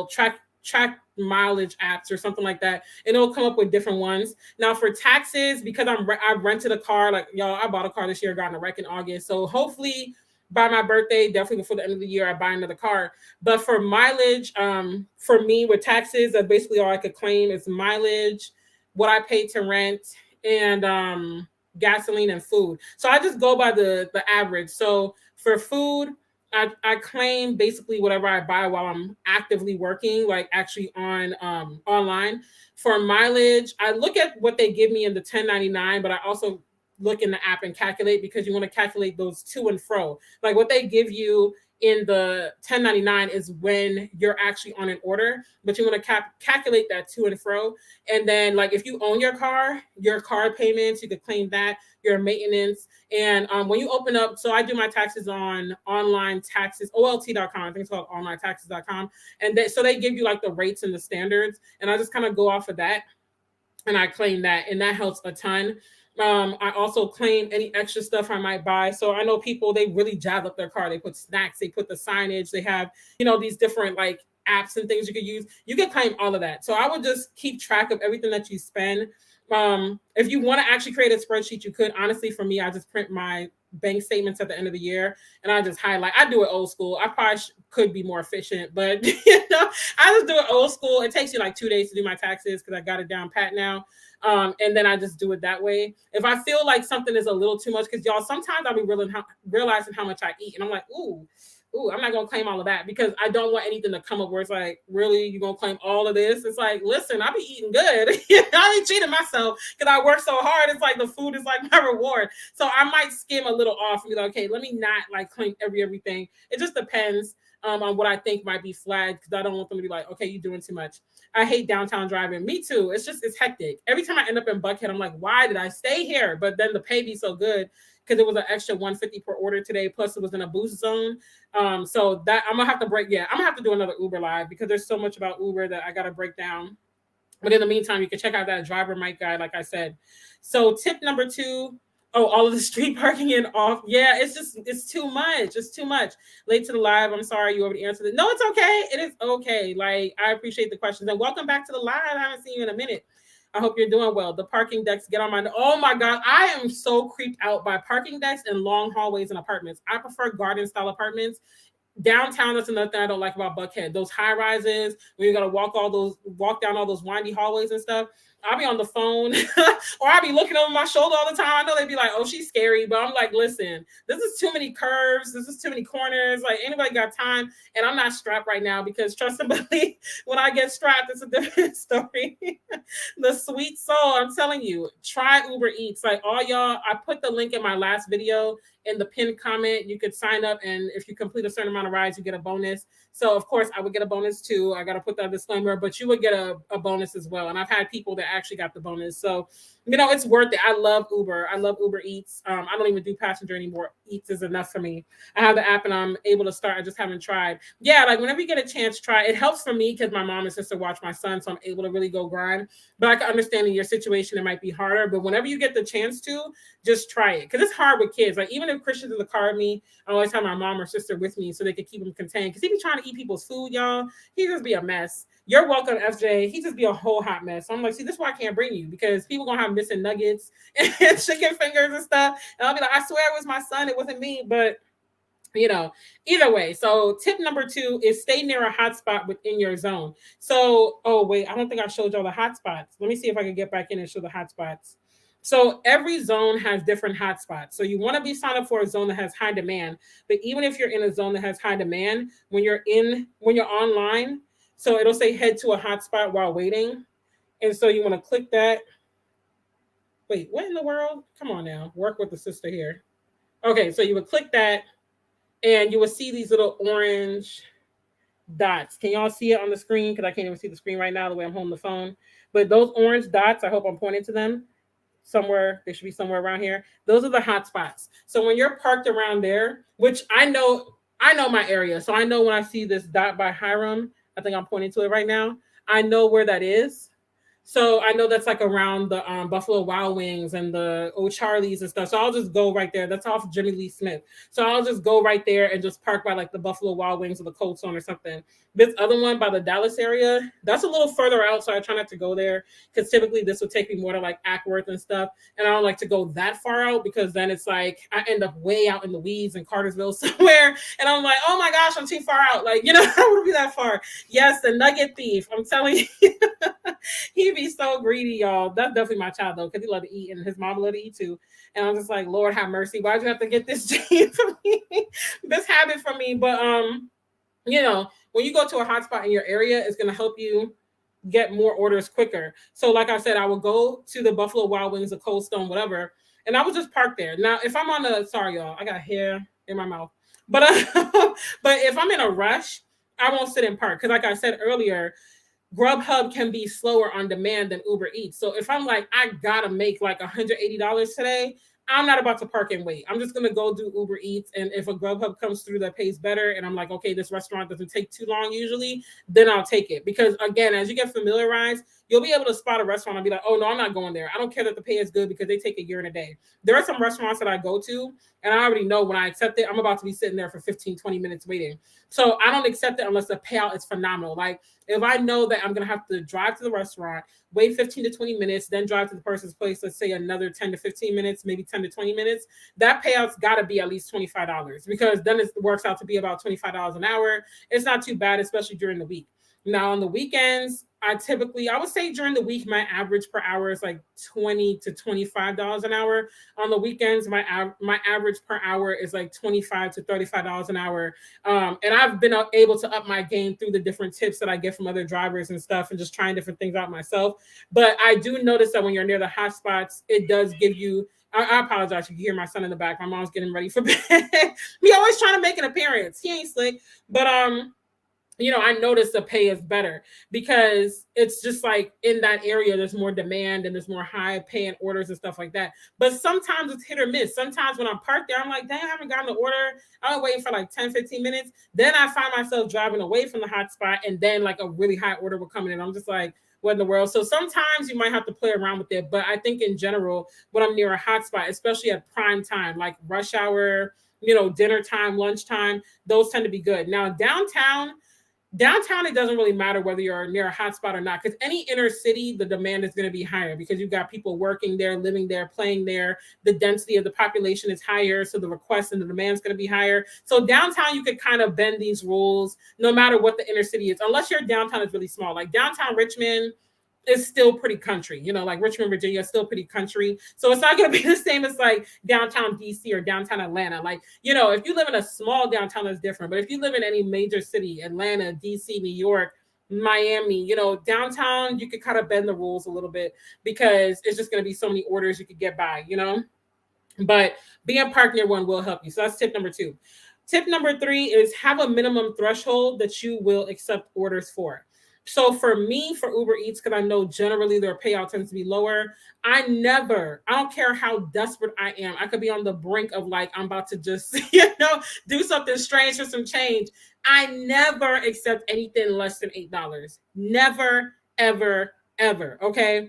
track mileage apps or something like that, and it'll come up with different ones. Now for taxes, because I rented a car, like y'all, I bought a car this year, got in a wreck in August. So hopefully by my birthday, definitely before the end of the year, I buy another car. But for mileage, for me with taxes, that's basically all I could claim is mileage, what I paid to rent, and gasoline and food. So I just go by the average. So for food, I claim basically whatever I buy while I'm actively working, like actually on online. For mileage, I look at what they give me in the 1099, but I also look in the app and calculate, because you want to calculate those to and fro. Like what they give you in the 1099 is when you're actually on an order, but you want to calculate that to and fro. And then like if you own your car payments, you could claim that, your maintenance. And when you open up, so I do my taxes on online taxes, olt.com. I think it's called onlinetaxes.com. And so they give you like the rates and the standards. And I just kind of go off of that and I claim that. And that helps a ton. I also claim any extra stuff I might buy. So I know people, they really jazz up their car. They put snacks, they put the signage, they have, these different like apps and things you could use. You can claim all of that. So I would just keep track of everything that you spend. If you want to actually create a spreadsheet, you could. Honestly, for me, I just print my bank statements at the end of the year and I just highlight. I do it old school. I probably could be more efficient, but I just do it old school. It takes me like 2 days to do my taxes because I got it down pat now. And then I just do it that way. If I feel like something is a little too much, because y'all, sometimes I'll be realizing how much I eat, and I'm like, ooh, I'm not gonna claim all of that, because I don't want anything to come up where it's like, really, you gonna claim all of this? It's like, listen, I be eating good. I be treating myself because I work so hard. It's like the food is like my reward. So I might skim a little off and be like, okay, let me not like claim everything. It just depends on what I think might be flagged, because I don't want them to be like, okay, you're doing too much. I hate downtown driving. Me too. It's hectic. Every time I end up in Buckhead, I'm like, why did I stay here? But then the pay be so good, because it was an extra $150 per order today. Plus it was in a boost zone. So that I'm gonna have to break. Yeah, I'm gonna have to do another Uber live, because there's so much about Uber that I gotta break down. But in the meantime, you can check out that driver mic guide, like I said. So tip number 2. Oh, all of the street parking and off. Yeah, it's too much. It's too much. Late to the live. I'm sorry you already answered it. No, it's okay. It is okay. Like, I appreciate the questions. And welcome back to the live. I haven't seen you in a minute. I hope you're doing well. The parking decks get on my... Oh my God. I am so creeped out by parking decks and long hallways in apartments. I prefer garden style apartments. Downtown, that's another thing I don't like about Buckhead. Those high rises where you gotta walk down all those windy hallways and stuff. I'll be on the phone or I'll be looking over my shoulder all the time. I know they'd be like, oh, she's scary. But I'm like, listen, this is too many curves. This is too many corners. Like, anybody got time? And I'm not strapped right now, because trust and believe, when I get strapped, it's a different story. The sweet soul, I'm telling you, try Uber Eats. Like, all y'all, I put the link in my last video in the pinned comment. You could sign up, and if you complete a certain amount of rides, you get a bonus. So of course I would get a bonus too. I got to put that disclaimer, but you would get a bonus as well. And I've had people that actually got the bonus. So, it's worth it. I love Uber. I love Uber Eats. I don't even do passenger Eats is enough for me. I have the app and I'm able to start. I just haven't tried. Yeah, like whenever you get a chance, try. It helps for me because my mom and sister watch my son, so I'm able to really go grind. But I can understand in your situation it might be harder. But whenever you get the chance to, just try it because it's hard with kids. Like even if Christian's in the car with me, I always have my mom or sister with me so they can keep him contained. Because he be trying to eat people's food, y'all. He just be a mess. You're welcome, FJ. He just be a whole hot mess. So I'm like, see, this is why I can't bring you because people gonna have missing nuggets and chicken fingers and stuff. And I'll be like, I swear it was my son, it wasn't me. But either way. So tip number 2 is stay near a hotspot within your zone. So, oh wait, I don't think I showed y'all the hotspots. Let me see if I can get back in and show the hotspots. So every zone has different hotspots. So you want to be signed up for a zone that has high demand. But even if you're in a zone that has high demand, when you're online, so it'll say head to a hotspot while waiting. And so you want to click that. Wait, what in the world? Come on now, work with the sister here. Okay, so you would click that and you will see these little orange dots. Can y'all see it on the screen? Because I can't even see the screen right now the way I'm holding the phone. But those orange dots, I hope I'm pointing to them somewhere. They should be somewhere around here. Those are the hot spots. So when you're parked around there, which I know my area. So I know when I see this dot by Hiram, I think I'm pointing to it right now. I know where that is. So I know that's like around the Buffalo Wild Wings and the O'Charlie's and stuff. So I'll just go right there. That's off Jimmy Lee Smith. So I'll just go right there and just park by like the Buffalo Wild Wings or the Cold Stone or something. This other one by the Dallas area, that's a little further out. So I try not to go there because typically this would take me more to like Ackworth and stuff. And I don't like to go that far out because then it's like I end up way out in the weeds in Cartersville somewhere. And I'm like, oh my gosh, I'm too far out. Like, I don't want to be that far. Yes, the nugget thief. I'm telling you. He be so greedy, y'all. That's definitely my child though, because he love to eat and his mom love to eat too. And I'm just like, Lord have mercy. Why'd you have to get this gene for me? This habit for me. But when you go to a hotspot in your area, it's gonna help you get more orders quicker. So like I said, I will go to the Buffalo Wild Wings, the Cold Stone, whatever, and I will just park there. Now, if I'm sorry, y'all, I got hair in my mouth. But but if I'm in a rush, I won't sit and park. Because like I said earlier, Grubhub can be slower on demand than Uber Eats. So if I'm like, I gotta make like $180 today, I'm not about to park and wait. I'm just gonna go do Uber Eats. And if a Grubhub comes through that pays better and I'm like, okay, this restaurant doesn't take too long usually, then I'll take it. Because again, as you get familiarized, you'll be able to spot a restaurant and be like, oh no, I'm not going there. I don't care that the pay is good because they take a year and a day. There are some restaurants that I go to and I already know when I accept it, I'm about to be sitting there for 15, 20 minutes waiting. So I don't accept it unless the payout is phenomenal. Like if I know that I'm going to have to drive to the restaurant, wait 15 to 20 minutes, then drive to the person's place, let's say another 10 to 15 minutes, maybe 10 to 20 minutes, that payout's got to be at least $25 because then it works out to be about $25 an hour. It's not too bad, especially during the week. Now on the weekends, I would say during the week, my average per hour is like $20 to $25 an hour. On the weekends, my average per hour is like $25 to $35 an hour. And I've been able to up my game through the different tips that I get from other drivers and stuff and just trying different things out myself. But I do notice that when you're near the hot spots, it does give you, I apologize. You can hear my son in the back. My mom's getting ready for bed. He always trying to make an appearance. He ain't slick, but I noticed the pay is better because it's just like in that area, there's more demand and there's more high paying orders and stuff like that. But sometimes it's hit or miss. Sometimes when I'm parked there, I'm like, dang, I haven't gotten the order. I'm waiting for like 10, 15 minutes. Then I find myself driving away from the hot spot and then like a really high order will come in. And I'm just like, what in the world? So sometimes you might have to play around with it. But I think in general, when I'm near a hot spot, especially at prime time, like rush hour, dinner time, lunchtime, those tend to be good. Now, downtown, it doesn't really matter whether you're near a hotspot or not, because any inner city, the demand is going to be higher because you've got people working there, living there, playing there. The density of the population is higher, so the request and the demand is going to be higher. So downtown, you could kind of bend these rules no matter what the inner city is, unless your downtown is really small. Like downtown Richmond is still pretty country, like Richmond, Virginia is still pretty country. So it's not going to be the same as like downtown DC or downtown Atlanta. Like, if you live in a small downtown, that's different. But if you live in any major city, Atlanta, DC, New York, Miami, downtown, you could kind of bend the rules a little bit because it's just going to be so many orders you could get by, but being parked near one will help you. So that's tip number 2. Tip number 3 is have a minimum threshold that you will accept orders for. So for me, for Uber Eats, because I know generally their payout tends to be lower, I don't care how desperate I am. I could be on the brink of like, I'm about to just, do something strange for some change. I never accept anything less than $8. Never, ever, ever. Okay.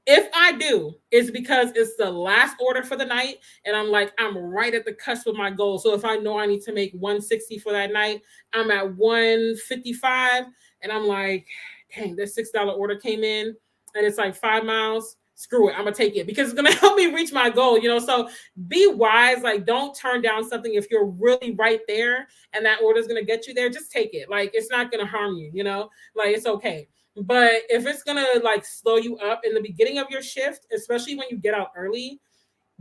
If I do, it's because it's the last order for the night and I'm right at the cusp of my goal. So if I know I need to make 160 for that night, I'm at 155 and I'm like, dang, this $6 order came in and it's like 5 miles. Screw it. I'm gonna take it because it's gonna help me reach my goal. So be wise. Like, don't turn down something if you're really right there and that order is gonna get you there. Just take it. Like, it's not gonna harm you. Like, it's okay. But if it's gonna like slow you up in the beginning of your shift, especially when you get out early,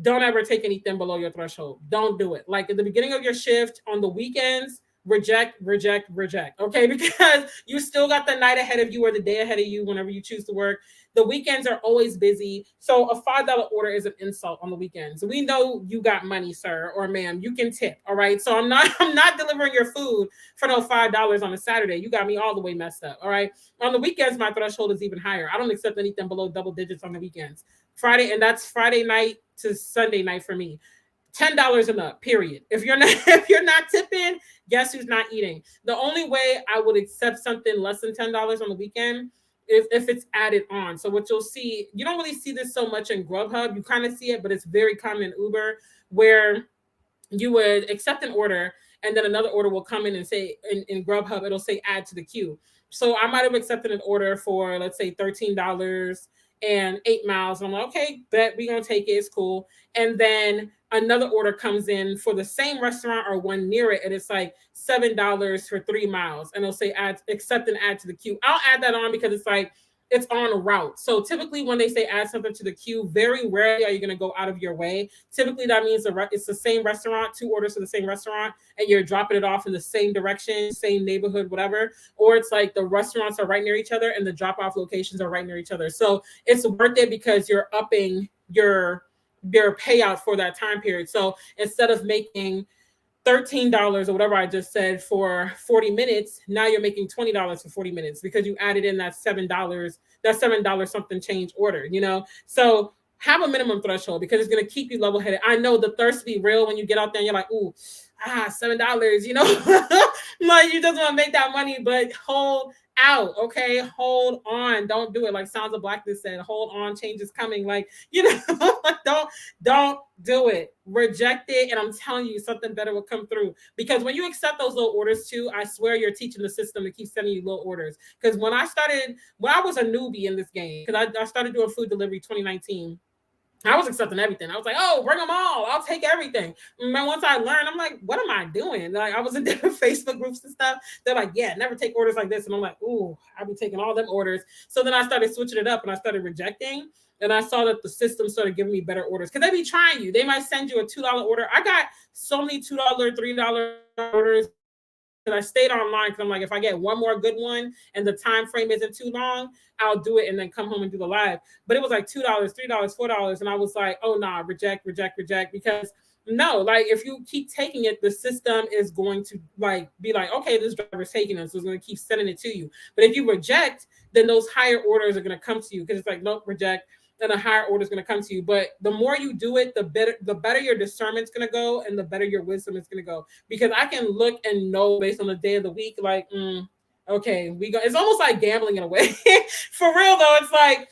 don't ever take anything below your threshold. Don't do it. Like at the beginning of your shift on the weekends, reject, reject, reject. Okay, because you still got the night ahead of you or the day ahead of you whenever you choose to work. The weekends are always busy. So a $5 order is an insult on the weekends. We know you got money, sir or ma'am. You can tip. All right. So I'm not delivering your food for no $5 on a Saturday. You got me all the way messed up. All right. On the weekends, my threshold is even higher. I don't accept anything below double digits on the weekends. Friday, and that's Friday night to Sunday night for me. $10 and up, period. If you're not if you're not tipping, guess who's not eating? The only way I would accept something less than $10 on the weekend is if it's added on. So what you'll see, you don't really see this so much in Grubhub. You kind of see it, but it's very common in Uber where you would accept an order and then another order will come in and say in Grubhub, it'll say add to the queue. So I might have accepted an order for, let's say, $13 and 8 miles. And I'm like, okay, bet we're going to take it. It's cool. And then another order comes in for the same restaurant or one near it. And it's like $7 for 3 miles. And it'll say add, accept and add to the queue. I'll add that on because it's like, it's on a route. So typically when they say add something to the queue, very rarely are you going to go out of your way. Typically that means it's the same restaurant, 2 orders to the same restaurant, and you're dropping it off in the same direction, same neighborhood, whatever. Or it's like the restaurants are right near each other and the drop off locations are right near each other. So it's worth it because you're upping your payout for that time period. So instead of making $13 or whatever I just said for 40 minutes, now you're making $20 for 40 minutes because you added in that $7 something change order. So have a minimum threshold because it's going to keep you level headed. I know the thirst be real when you get out there and you're like, ooh, $7, like you just want to make that money, but hold out. Okay. Hold on. Don't do it. Like Sounds of Blackness said, hold on, change is coming. Like, don't do it. Reject it. And I'm telling you, something better will come through. Because when you accept those little orders too, I swear you're teaching the system to keep sending you little orders. Because when I was a newbie in this game, because I started doing food delivery 2019. I was accepting everything. I was like, oh, bring them all. I'll take everything. And once I learned, I'm like, what am I doing? Like, I was in different Facebook groups and stuff. They're like, yeah, never take orders like this. And I'm like, ooh, I'll be taking all them orders. So then I started switching it up and I started rejecting. And I saw that the system started giving me better orders because they be trying you. They might send you a $2 order. I got so many $2, $3 orders. And I stayed online because I'm like, if I get one more good one and the time frame isn't too long, I'll do it and then come home and do the live. But it was like $2, $3, $4. And I was like, oh, nah, reject, reject, reject. Because no, like if you keep taking it, the system is going to like be like, okay, this driver's taking it. So it's going to keep sending it to you. But if you reject, then those higher orders are going to come to you because it's like, nope, reject. Then a higher order is going to come to you. But the more you do it, the better your discernment's going to go and the better your wisdom is going to go. Because I can look and know based on the day of the week, like, okay, we go. It's almost like gambling in a way. For real though, it's like,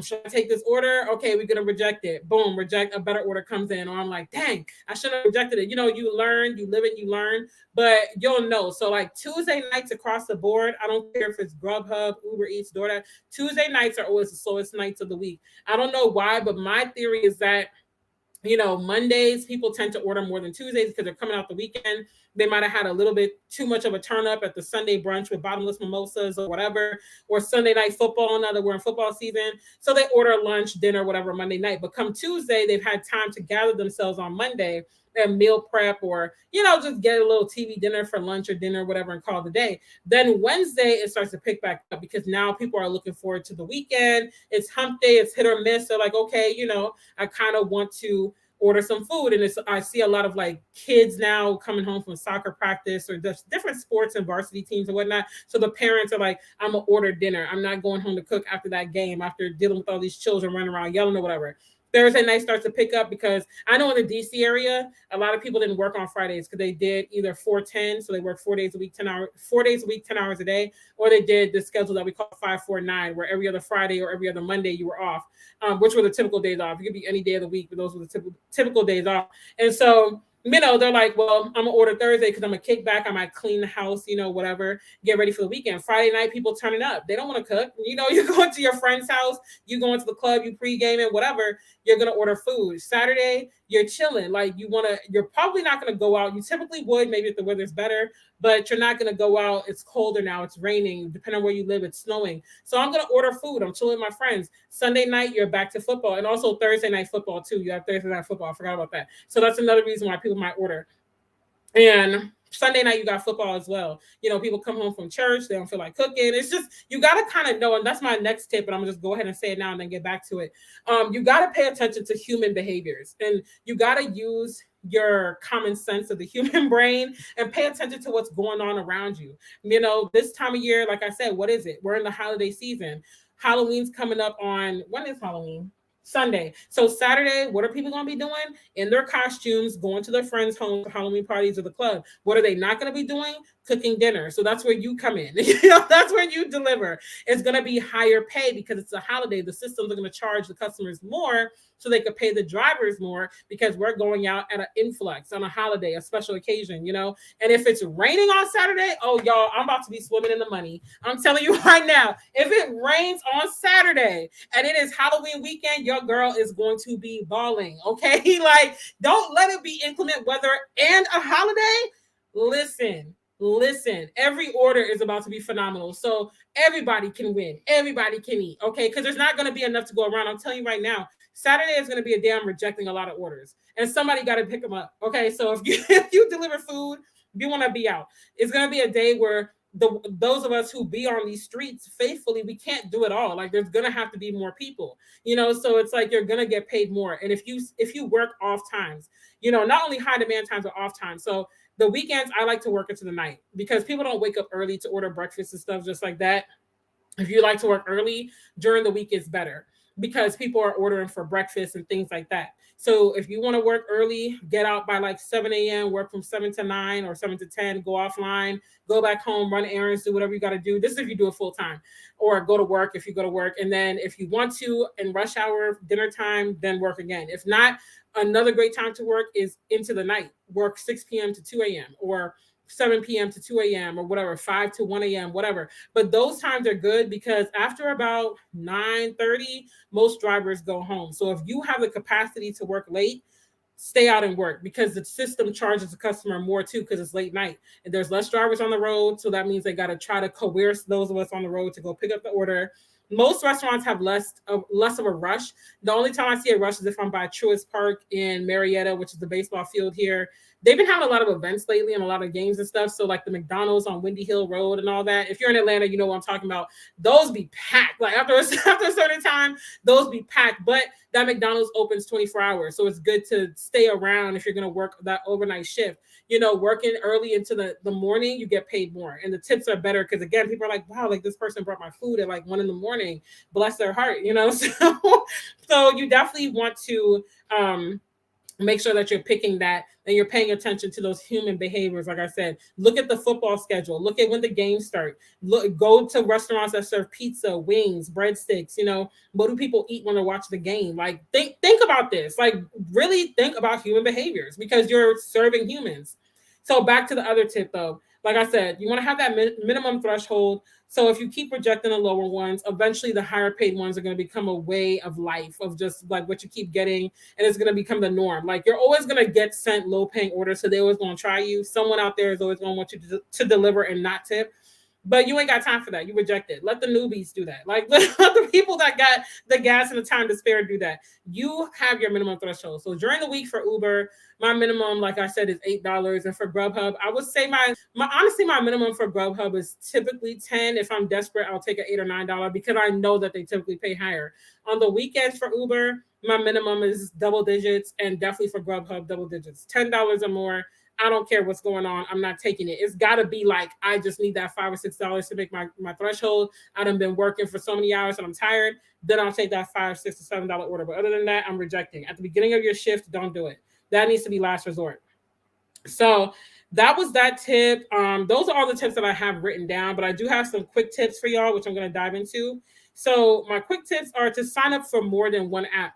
should I take this order? Okay, we're gonna reject it. Boom, reject. A better order comes in, or I'm like, dang, I should have rejected it. You learn, you live it, you learn, but you'll know. So like Tuesday nights across the board, I don't care if it's Grubhub, Uber Eats, Doordash. Tuesday nights are always the slowest nights of the week. I don't know why, but my theory is that Mondays, people tend to order more than Tuesdays because they're coming out the weekend. They might have had a little bit too much of a turn up at the Sunday brunch with bottomless mimosas or whatever, or Sunday night football now that we're in football season. So they order lunch, dinner, whatever Monday night. But come Tuesday, they've had time to gather themselves on Monday and meal prep or, just get a little TV dinner for lunch or dinner, whatever, and call it a day. Then Wednesday, it starts to pick back up because now people are looking forward to the weekend. It's hump day. It's hit or miss. So like, okay, I kind of want to order some food. And I see a lot of like kids now coming home from soccer practice or just different sports and varsity teams and whatnot. So the parents are like, I'm gonna order dinner. I'm not going home to cook after that game, after dealing with all these children running around yelling or whatever. Thursday night starts to pick up because I know in the DC area, a lot of people didn't work on Fridays because they did either 410, so they work 4 days a week, 10 hours, 4 days a week, 10 hours a day, or they did the schedule that we call 549, where every other Friday or every other Monday you were off, which were the typical days off. It could be any day of the week, but those were the typical days off. And so, they're like, well, I'm gonna order Thursday because I'm gonna kick back. I might clean the house, whatever, get ready for the weekend. Friday night, people turning up. They don't want to cook. You're going to your friend's house, you going to the club, you pre-gaming, whatever. You're gonna order food. Saturday, you're chilling. Like you're probably not gonna go out. You typically would, maybe if the weather's better, but you're not gonna go out. It's colder now. It's raining. Depending on where you live, it's snowing. So I'm gonna order food. I'm chilling with my friends. Sunday night, you're back to football, and also Thursday night football too. You have Thursday night football. I forgot about that. So that's another reason why people might order. And Sunday night, you got football as well. People come home from church, they don't feel like cooking. It's just, you got to kind of know, and that's my next tip, and I'm going to just go ahead and say it now and then get back to it. You got to pay attention to human behaviors, and you got to use your common sense of the human brain and pay attention to what's going on around you. This time of year, like I said, what is it? We're in the holiday season. Halloween's coming up on, when is Halloween? Sunday. So Saturday, what are people going to be doing? In their costumes, going to their friends' home for Halloween parties or the club. What are they not going to be doing? Cooking dinner. So that's where you come in. That's where you deliver. It's going to be higher pay because it's a holiday. The systems are going to charge the customers more so they could pay the drivers more because we're going out at an influx on a holiday, a special occasion, And if it's raining on Saturday, oh, y'all, I'm about to be swimming in the money. I'm telling you right now, if it rains on Saturday and it is Halloween weekend, your girl is going to be balling, okay? Like, don't let it be inclement weather and a holiday. Listen, every order is about to be phenomenal. So everybody can win. Everybody can eat, okay? Because there's not going to be enough to go around. I'm telling you right now, Saturday is going to be a day I'm rejecting a lot of orders. And somebody got to pick them up, okay? So if you deliver food, you want to be out. It's going to be a day where those of us who be on these streets faithfully, we can't do it all. Like, there's going to have to be more people, so it's like you're going to get paid more. And if you work off times, not only high demand times but off time. So the weekends, I like to work into the night because people don't wake up early to order breakfast and stuff just like that. If you like to work early during the week, it's better because people are ordering for breakfast and things like that. So if you want to work early, get out by like 7 a.m., work from 7 to 9 or 7 to 10, go offline, go back home, run errands, do whatever you got to do. This is if you do it full time, or go to work if you go to work. And then if you want to, in rush hour, dinner time, then work again. If not, another great time to work is into the night. Work 6 p.m. to 2 a.m. or 7 p.m. to 2 a.m. or whatever, 5 to 1 a.m., whatever. But those times are good because after about 9:30, most drivers go home. So if you have the capacity to work late, stay out and work because the system charges the customer more too because it's late night and there's less drivers on the road. So that means they got to try to coerce those of us on the road to go pick up the order. Most restaurants have less of a rush. The only time I see a rush is if I'm by Truist Park in Marietta, which is the baseball field here. They've been having a lot of events lately and a lot of games and stuff. So like the McDonald's on Windy Hill Road and all that. If you're in Atlanta, you know what I'm talking about. Those be packed. Like after a certain time, those be packed. But that McDonald's opens 24 hours. So it's good to stay around if you're going to work that overnight shift. Working early into the morning, you get paid more. And the tips are better because, again, people are like, wow, like this person brought my food at like 1 a.m. Bless their heart, So you definitely want to make sure that you're picking that and you're paying attention to those human behaviors. Like I said, look at the football schedule. Look at when the games start. Go to restaurants that serve pizza, wings, breadsticks. What do people eat when they watch the game? Like think about this. Like really think about human behaviors because you're serving humans. So back to the other tip though. Like I said, you want to have that minimum threshold. So if you keep rejecting the lower ones, eventually the higher paid ones are going to become a way of life of just like what you keep getting. And it's going to become the norm. Like you're always going to get sent low paying orders. So they always going to try you. Someone out there is always going to want you to deliver and not tip. But you ain't got time for that. You reject it. Let the newbies do that. Like let the people that got the gas and the time to spare do that. You have your minimum threshold. So during the week for Uber, my minimum, like I said, is $8. And for Grubhub, I would say my minimum for Grubhub is typically $10. If I'm desperate, I'll take an $8 or $9 because I know that they typically pay higher. On the weekends for Uber, my minimum is double digits, and definitely for Grubhub, double digits. $10 or more. I don't care what's going on. I'm not taking it. It's got to be like, I just need that $5 or $6 to make my threshold. I done been working for so many hours and I'm tired. Then I'll take that $5, $6, or $7 order. But other than that, I'm rejecting. At the beginning of your shift, don't do it. That needs to be last resort. So that was that tip. Those are all the tips that I have written down, but I do have some quick tips for y'all, which I'm going to dive into. So my quick tips are to sign up for more than one app.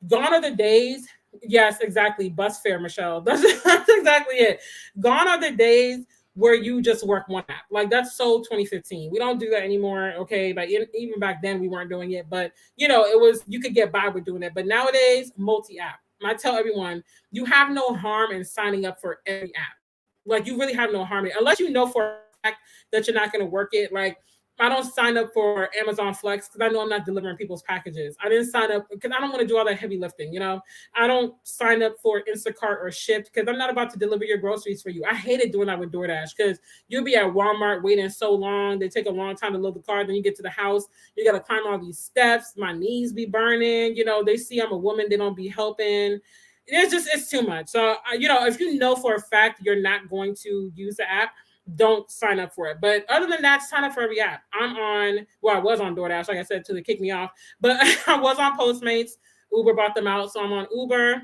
Gone are the days. Yes, exactly. Bus fare, Michelle. That's exactly it. Gone are the days where you just work one app. Like that's so 2015. We don't do that anymore. Okay. Like even back then we weren't doing it, but it was, you could get by with doing it. But nowadays, multi-app. I tell everyone, you have no harm in signing up for every app. Like you really have no harm in it, unless you know for a fact that you're not going to work it. Like I don't sign up for Amazon Flex because I know I'm not delivering people's packages. I didn't sign up because I don't want to do all that heavy lifting. I don't sign up for Instacart or Shipt because I'm not about to deliver your groceries for you. I hated doing that with Doordash because you'll be at Walmart waiting so long. They take a long time to load the car. Then you get to the house. You got to climb all these steps. My knees be burning. They see I'm a woman. They don't be helping. It's too much. So, if you know for a fact you're not going to use the app, don't sign up for it. But other than that, sign up for every app. I was on DoorDash, like I said, till they kicked me off. But I was on Postmates. Uber bought them out. So I'm on Uber.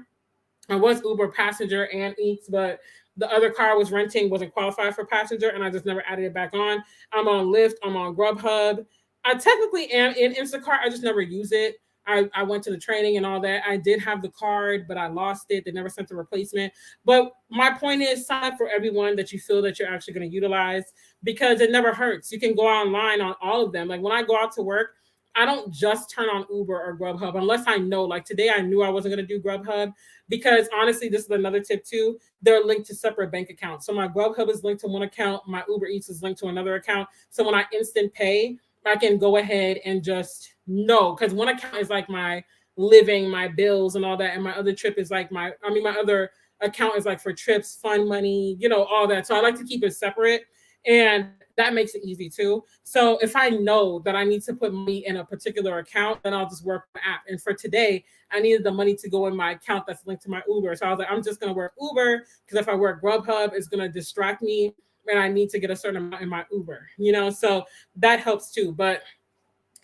I was Uber passenger and Eats, but the other car I was renting wasn't qualified for passenger, and I just never added it back on. I'm on Lyft. I'm on Grubhub. I technically am in Instacart. I just never use it. I went to the training and all that. I did have the card, but I lost it. They never sent a replacement. But my point is, sign up for everyone that you feel that you're actually going to utilize because it never hurts. You can go online on all of them. Like when I go out to work, I don't just turn on Uber or Grubhub unless I know. Like today, I knew I wasn't going to do Grubhub because honestly, this is another tip too. They're linked to separate bank accounts. So my Grubhub is linked to one account. My Uber Eats is linked to another account. So when I instant pay, I can go ahead and just know because one account is like my living, my bills and all that. And my other trip is like my other account is like for trips, fun money, all that. So I like to keep it separate. And that makes it easy too. So if I know that I need to put money in a particular account, then I'll just work the app. And for today, I needed the money to go in my account that's linked to my Uber. So I was like, I'm just going to work Uber because if I work Grubhub, it's going to distract me and I need to get a certain amount in my Uber, so that helps too. But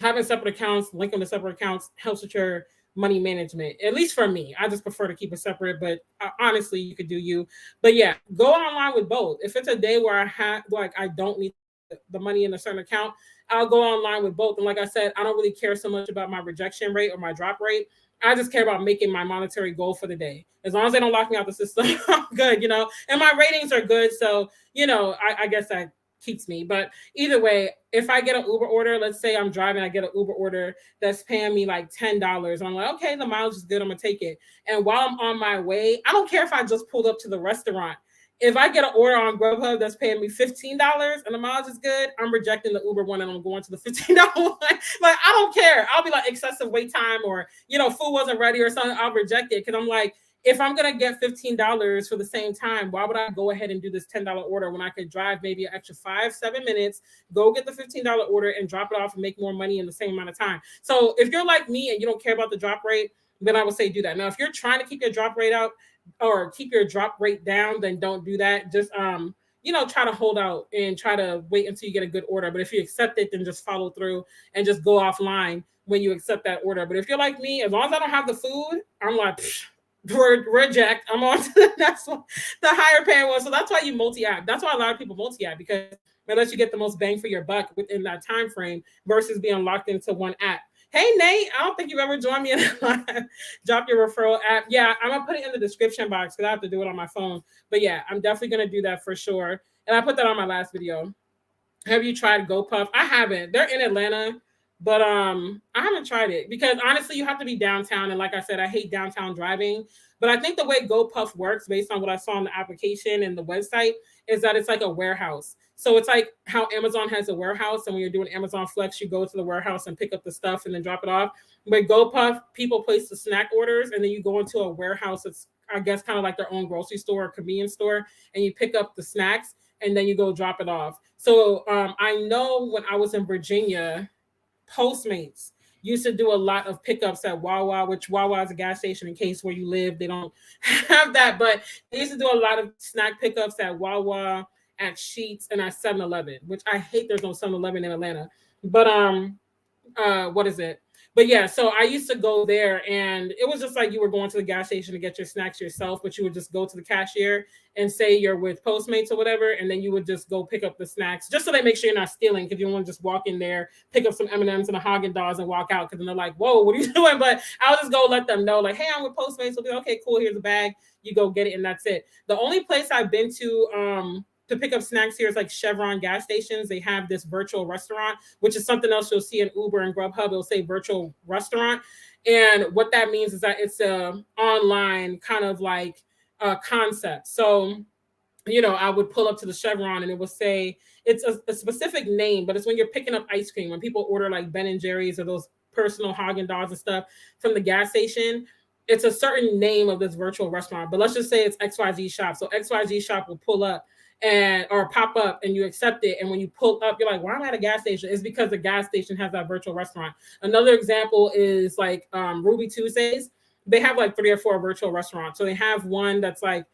having separate accounts, linking to separate accounts helps with your money management. At least for me, I just prefer to keep it separate, but honestly, you could do you. But yeah, go online with both. If it's a day where I don't need the money in a certain account, I'll go online with both. And like I said, I don't really care so much about my rejection rate or my drop rate. I just care about making my monetary goal for the day. As long as they don't lock me out the system, I'm good, and my ratings are good. So, I guess that keeps me. But either way, if I get an Uber order, let's say I'm driving, I get an Uber order that's paying me like $10. I'm like, okay, the mileage is good. I'm going to take it. And while I'm on my way, I don't care if I just pulled up to the restaurant. If I get an order on Grubhub that's paying me $15 and the mileage is good, I'm rejecting the Uber one and I'm going to the $15 one. Like, I don't care. I'll be like excessive wait time or, food wasn't ready or something. I'll reject it because I'm like, if I'm going to get $15 for the same time, why would I go ahead and do this $10 order when I could drive maybe an extra 5-7 minutes, go get the $15 order and drop it off and make more money in the same amount of time? So if you're like me and you don't care about the drop rate, then I would say do that. Now, if you're trying to keep your drop rate out or keep your drop rate down, then don't do that. Just, try to hold out and try to wait until you get a good order. But if you accept it, then just follow through and just go offline when you accept that order. But if you're like me, as long as I don't have the food, I'm like, reject. I'm on to the next one, the higher paying one. So that's why you multi-app. That's why a lot of people multi-app because it lets you get the most bang for your buck within that time frame versus being locked into one app. Hey, Nate, I don't think you've ever joined me in a live. Drop your referral app. Yeah, I'm going to put it in the description box because I have to do it on my phone. But yeah, I'm definitely going to do that for sure. And I put that on my last video. Have you tried GoPuff? I haven't. They're in Atlanta, but I haven't tried it because honestly, you have to be downtown. And like I said, I hate downtown driving. But I think the way GoPuff works, based on what I saw on the application and the website, is that it's like a warehouse. So it's like how Amazon has a warehouse, and when you're doing Amazon Flex, you go to the warehouse and pick up the stuff and then drop it off. With GoPuff, people place the snack orders, and then you go into a warehouse that's, I guess, kind of like their own grocery store or convenience store, and you pick up the snacks, and then you go drop it off. So I know when I was in Virginia, Postmates used to do a lot of pickups at Wawa, which Wawa is a gas station in case where you live, they don't have that. But they used to do a lot of snack pickups at Wawa, at Sheets, and at 7-Eleven, which I hate there's no 7-Eleven in Atlanta. But what is it? But yeah, so I used to go there, and it was just like you were going to the gas station to get your snacks yourself, but you would just go to the cashier and say you're with Postmates or whatever, and then you would just go pick up the snacks, just so they make sure you're not stealing, because you don't want to just walk in there, pick up some M&Ms and a Haagen-Dazs and walk out, because then they're like, whoa, what are you doing? But I'll just go let them know, like, hey, I'm with Postmates. They'll be like, okay, cool, here's a bag. You go get it, and that's it. The only place I've been to pick up snacks here is like Chevron gas stations. They have this virtual restaurant, which is something else you'll see in Uber and Grubhub. It'll say virtual restaurant. And what that means is that it's a online kind of like concept. So, you know, I would pull up to the Chevron and it will say it's a specific name, but it's when you're picking up ice cream, when people order like Ben and Jerry's or those personal Haagen-Dazs and stuff from the gas station. It's a certain name of this virtual restaurant, but let's just say it's XYZ Shop. So XYZ Shop will pull up and or pop up and you accept it. And when you pull up, you're like, why am I at a gas station? It's because the gas station has that virtual restaurant. Another example is like Ruby Tuesdays. They have like 3 or 4 virtual restaurants. So they have one that's like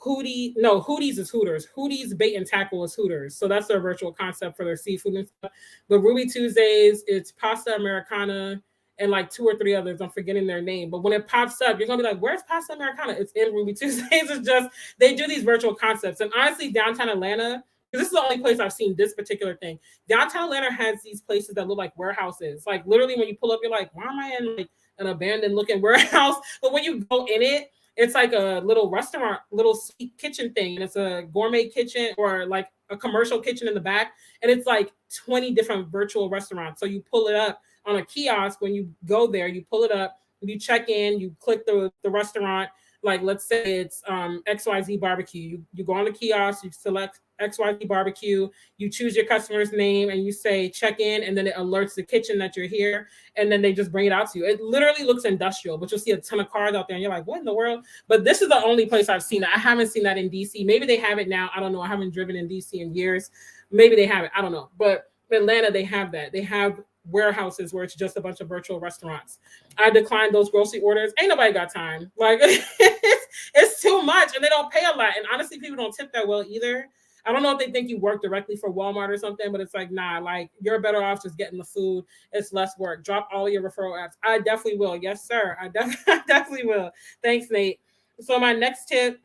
Hootie's is Hooters. Hootie's Bait and Tackle is Hooters. So that's their virtual concept for their seafood and stuff. But Ruby Tuesdays, it's Pasta Americana and like 2 or 3 others. I'm forgetting their name. But when it pops up, you're going to be like, where's Pasta Americana? It's in Ruby Tuesdays. It's just, they do these virtual concepts. And honestly, downtown Atlanta, this is the only place I've seen this particular thing. Downtown Atlanta has these places that look like warehouses. Like literally when you pull up, you're like, why am I in like an abandoned looking warehouse? But when you go in it, it's like a little restaurant, little sweet kitchen thing. And it's a gourmet kitchen or like a commercial kitchen in the back. And it's like 20 different virtual restaurants. So you pull it up on a kiosk. When you go there, you pull it up, you check in, you click the restaurant. Like, let's say it's XYZ barbecue. You go on the kiosk, you select XYZ barbecue, you choose your customer's name and you say check in, and then it alerts the kitchen that you're here, and then they just bring it out to you. It literally looks industrial, but you'll see a ton of cars out there and you're like, what in the world? But this is the only place I've seen it. I haven't seen that in DC. Maybe they have it now. I don't know. I haven't driven in DC in years. Maybe they have it. I don't know. But in Atlanta, they have that. They have warehouses where it's just a bunch of virtual restaurants. I declined those grocery orders. Ain't nobody got time. Like it's too much, and they don't pay a lot. And honestly, people don't tip that well either. I don't know if they think you work directly for Walmart or something, but it's like, nah, like you're better off just getting the food. It's less work. Drop all your referral apps. I definitely will. Yes, sir. I definitely will. Thanks, Nate. So my next tip,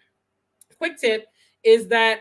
quick tip, is that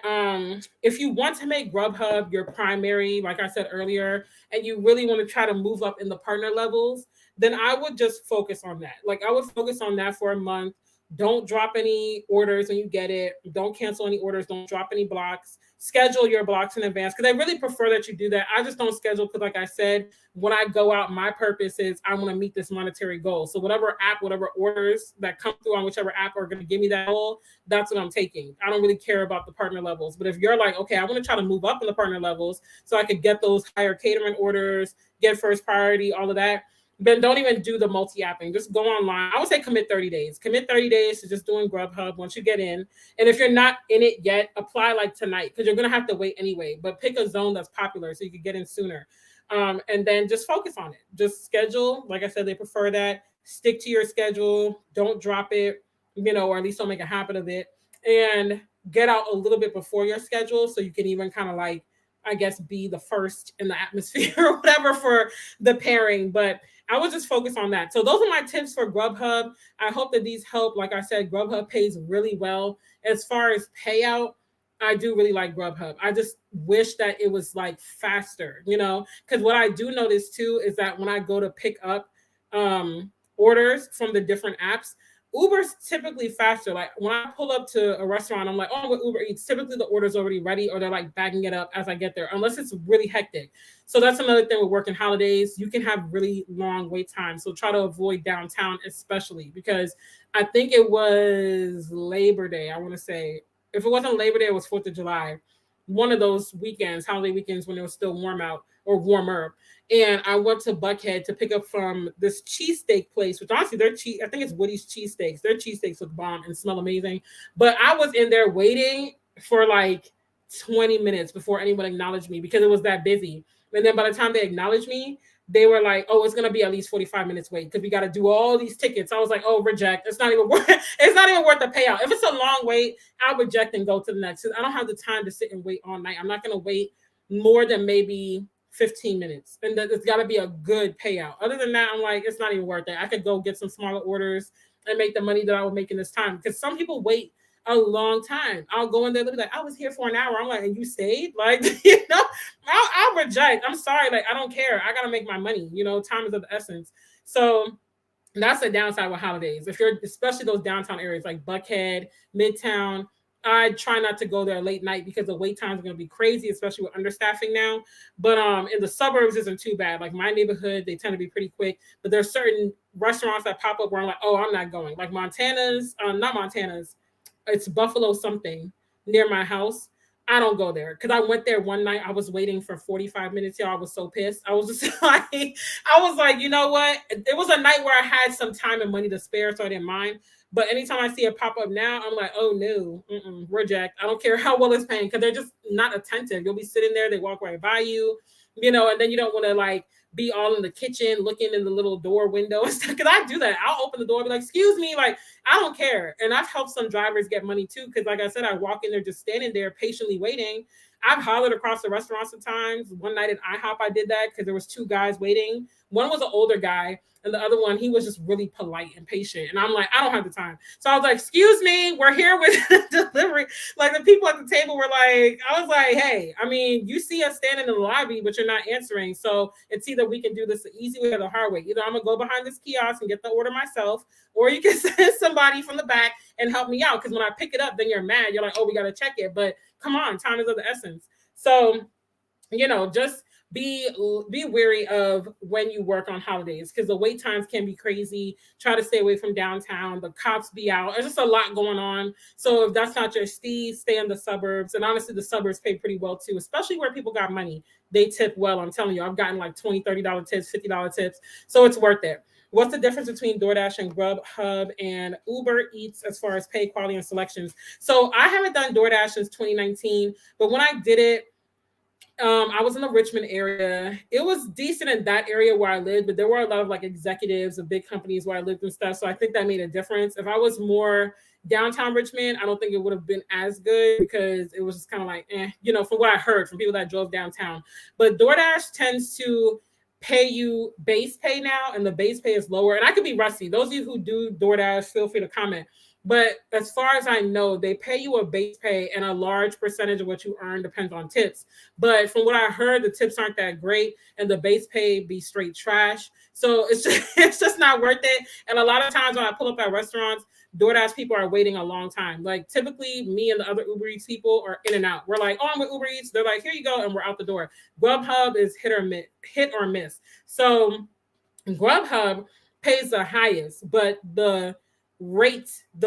if you want to make Grubhub your primary, like I said earlier, and you really want to try to move up in the partner levels, then I would just focus on that. Like I would focus on that for a month. Don't drop any orders when you get it. Don't cancel any orders. Don't drop any blocks. Schedule your blocks in advance, because I really prefer that you do that. I just don't schedule because, like I said, when I go out, my purpose is I want to meet this monetary goal. So whatever app, whatever orders that come through on whichever app are going to give me that goal, that's what I'm taking. I don't really care about the partner levels. But if you're like, okay, I want to try to move up in the partner levels so I could get those higher catering orders, get first priority, all of that, then don't even do the multi-apping. Just go online. I would say commit 30 days. Commit 30 days to just doing Grubhub once you get in. And if you're not in it yet, apply like tonight, because you're going to have to wait anyway. But pick a zone that's popular so you can get in sooner. And then just focus on it. Just schedule. Like I said, they prefer that. Stick to your schedule. Don't drop it, or at least don't make a habit of it. And get out a little bit before your schedule so you can even kind of like, I guess, be the first in the atmosphere or whatever for the pairing. But I would just focus on that. So those are my tips for Grubhub. I hope that these help. Like I said, Grubhub pays really well. As far as payout, I do really like Grubhub. I just wish that it was like faster, because what I do notice too is that when I go to pick up orders from the different apps, Uber's typically faster. Like when I pull up to a restaurant, I'm like, oh, with Uber Eats, typically the order's already ready, or they're like bagging it up as I get there, unless it's really hectic. So that's another thing with working holidays. You can have really long wait times. So try to avoid downtown, especially because I think it was Labor Day. I want to say, if it wasn't Labor Day, it was 4th of July. One of those weekends, holiday weekends when it was still warm out or warmer. And I went to Buckhead to pick up from this cheesesteak place, which honestly, I think it's Woody's Cheesesteaks. Their cheesesteaks look bomb and smell amazing. But I was in there waiting for like 20 minutes before anyone acknowledged me because it was that busy. And then by the time they acknowledged me, they were like, oh, it's gonna be at least 45 minutes wait because we got to do all these tickets. I was like, oh, reject. It's not even worth. It's not even worth the payout. If it's a long wait, I'll reject and go to the next. I don't have the time to sit and wait all night. I'm not gonna wait more than maybe 15 minutes, and it's got to be a good payout. Other than that, I'm like, it's not even worth it. I could go get some smaller orders and make the money that I would make in this time because some people wait a long time. I'll go in there, they'll be like, I was here for an hour. I'm like, and you stayed? Like, I'll reject. I'm sorry. Like, I don't care. I got to make my money. Time is of the essence. So that's the downside with holidays. If you're, especially those downtown areas like Buckhead, Midtown, I try not to go there late night because the wait times are going to be crazy, especially with understaffing now. But in the suburbs isn't too bad. Like my neighborhood, they tend to be pretty quick. But there's certain restaurants that pop up where I'm like, oh, I'm not going. Like not Montana's, it's Buffalo something near my house. I don't go there because I went there one night. I was waiting for 45 minutes here. I was so pissed. I was just like, you know what? It was a night where I had some time and money to spare, so I didn't mind. But anytime I see it pop up now, I'm like, oh no, reject. I don't care how well it's paying because they're just not attentive. You'll be sitting there, they walk right by you, and then you don't want to like be all in the kitchen looking in the little door window and stuff. Because I do that. I'll open the door and be like, excuse me, like, I don't care. And I've helped some drivers get money too. Because like I said, I walk in there just standing there patiently waiting. I've hollered across the restaurant sometimes. One night at IHOP, I did that because there was two guys waiting. One was an older guy, and the other one, he was just really polite and patient. And I'm like, I don't have the time. So I was like, excuse me, we're here with delivery. Like the people at the table were like, I was like, hey, I mean, you see us standing in the lobby, but you're not answering. So it's either we can do this the easy way or the hard way. Either I'm going to go behind this kiosk and get the order myself, or you can send somebody from the back and help me out. Because when I pick it up, then you're mad. You're like, oh, we got to check it. But come on, time is of the essence. So, just be wary of when you work on holidays because the wait times can be crazy. Try to stay away from downtown. The cops be out. There's just a lot going on. So if that's not your steez, stay in the suburbs. And honestly, the suburbs pay pretty well too, especially where people got money. They tip well. I'm telling you, I've gotten like $20, $30 tips, $50 tips. So it's worth it. What's the difference between DoorDash and Grubhub and Uber Eats as far as pay, quality, and selections? So I haven't done DoorDash since 2019, but when I did it, I was in the Richmond area. It was decent in that area where I lived, but there were a lot of like executives of big companies where I lived and stuff. So I think that made a difference. If I was more downtown Richmond, I don't think it would have been as good because it was just kind of like, from what I heard from people that drove downtown. But DoorDash tends to pay you base pay now, and the base pay is lower. And I could be rusty. Those of you who do DoorDash, feel free to comment. But as far as I know, they pay you a base pay and a large percentage of what you earn depends on tips. But from what I heard, the tips aren't that great and the base pay be straight trash. So it's just not worth it. And a lot of times when I pull up at restaurants, DoorDash people are waiting a long time. Like typically me and the other Uber Eats people are in and out. We're like, oh, I'm with Uber Eats. They're like, here you go. And we're out the door. Grubhub is hit or miss. So Grubhub pays the highest, but the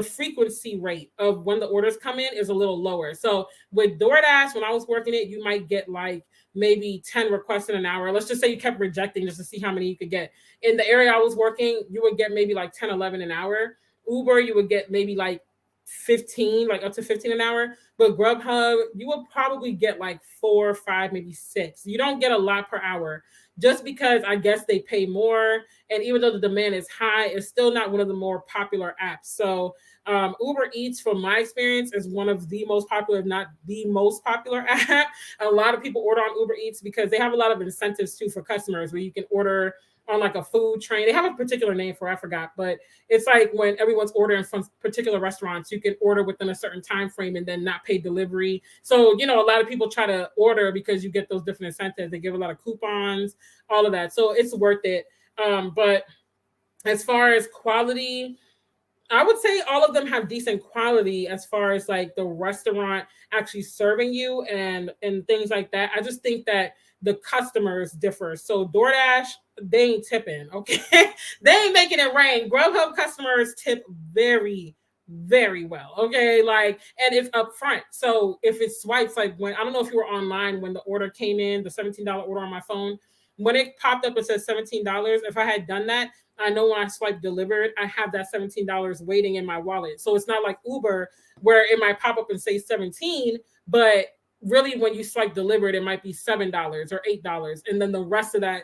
frequency rate of when the orders come in is a little lower. So with DoorDash, when I was working it, you might get like maybe 10 requests in an hour. Let's just say you kept rejecting just to see how many you could get. In the area I was working, you would get maybe like 10, 11 an hour. Uber, you would get maybe like 15, like up to 15 an hour. But Grubhub, you will probably get like 4, 5, maybe 6. You don't get a lot per hour just because I guess they pay more. And even though the demand is high, it's still not one of the more popular apps. So Uber Eats, from my experience, is one of the most popular, if not the most popular app. A lot of people order on Uber Eats because they have a lot of incentives too for customers where you can order on like a food train. They have a particular name for it, I forgot, but it's like when everyone's ordering from particular restaurants, you can order within a certain time frame and then not pay delivery. So, a lot of people try to order because you get those different incentives. They give a lot of coupons, all of that. So it's worth it. But as far as quality, I would say all of them have decent quality as far as like the restaurant actually serving you and things like that. I just think that the customers differ. So DoorDash, they ain't tipping, okay? They ain't making it rain. Grubhub customers tip very, very well, okay? Like, and it's upfront. So if it swipes, like when, I don't know if you were online when the order came in, the $17 order on my phone, when it popped up, it says $17. If I had done that, I know when I swipe delivered, I have that $17 waiting in my wallet. So it's not like Uber where it might pop up and say 17, but really when you swipe delivered, it might be $7 or $8. And then the rest of that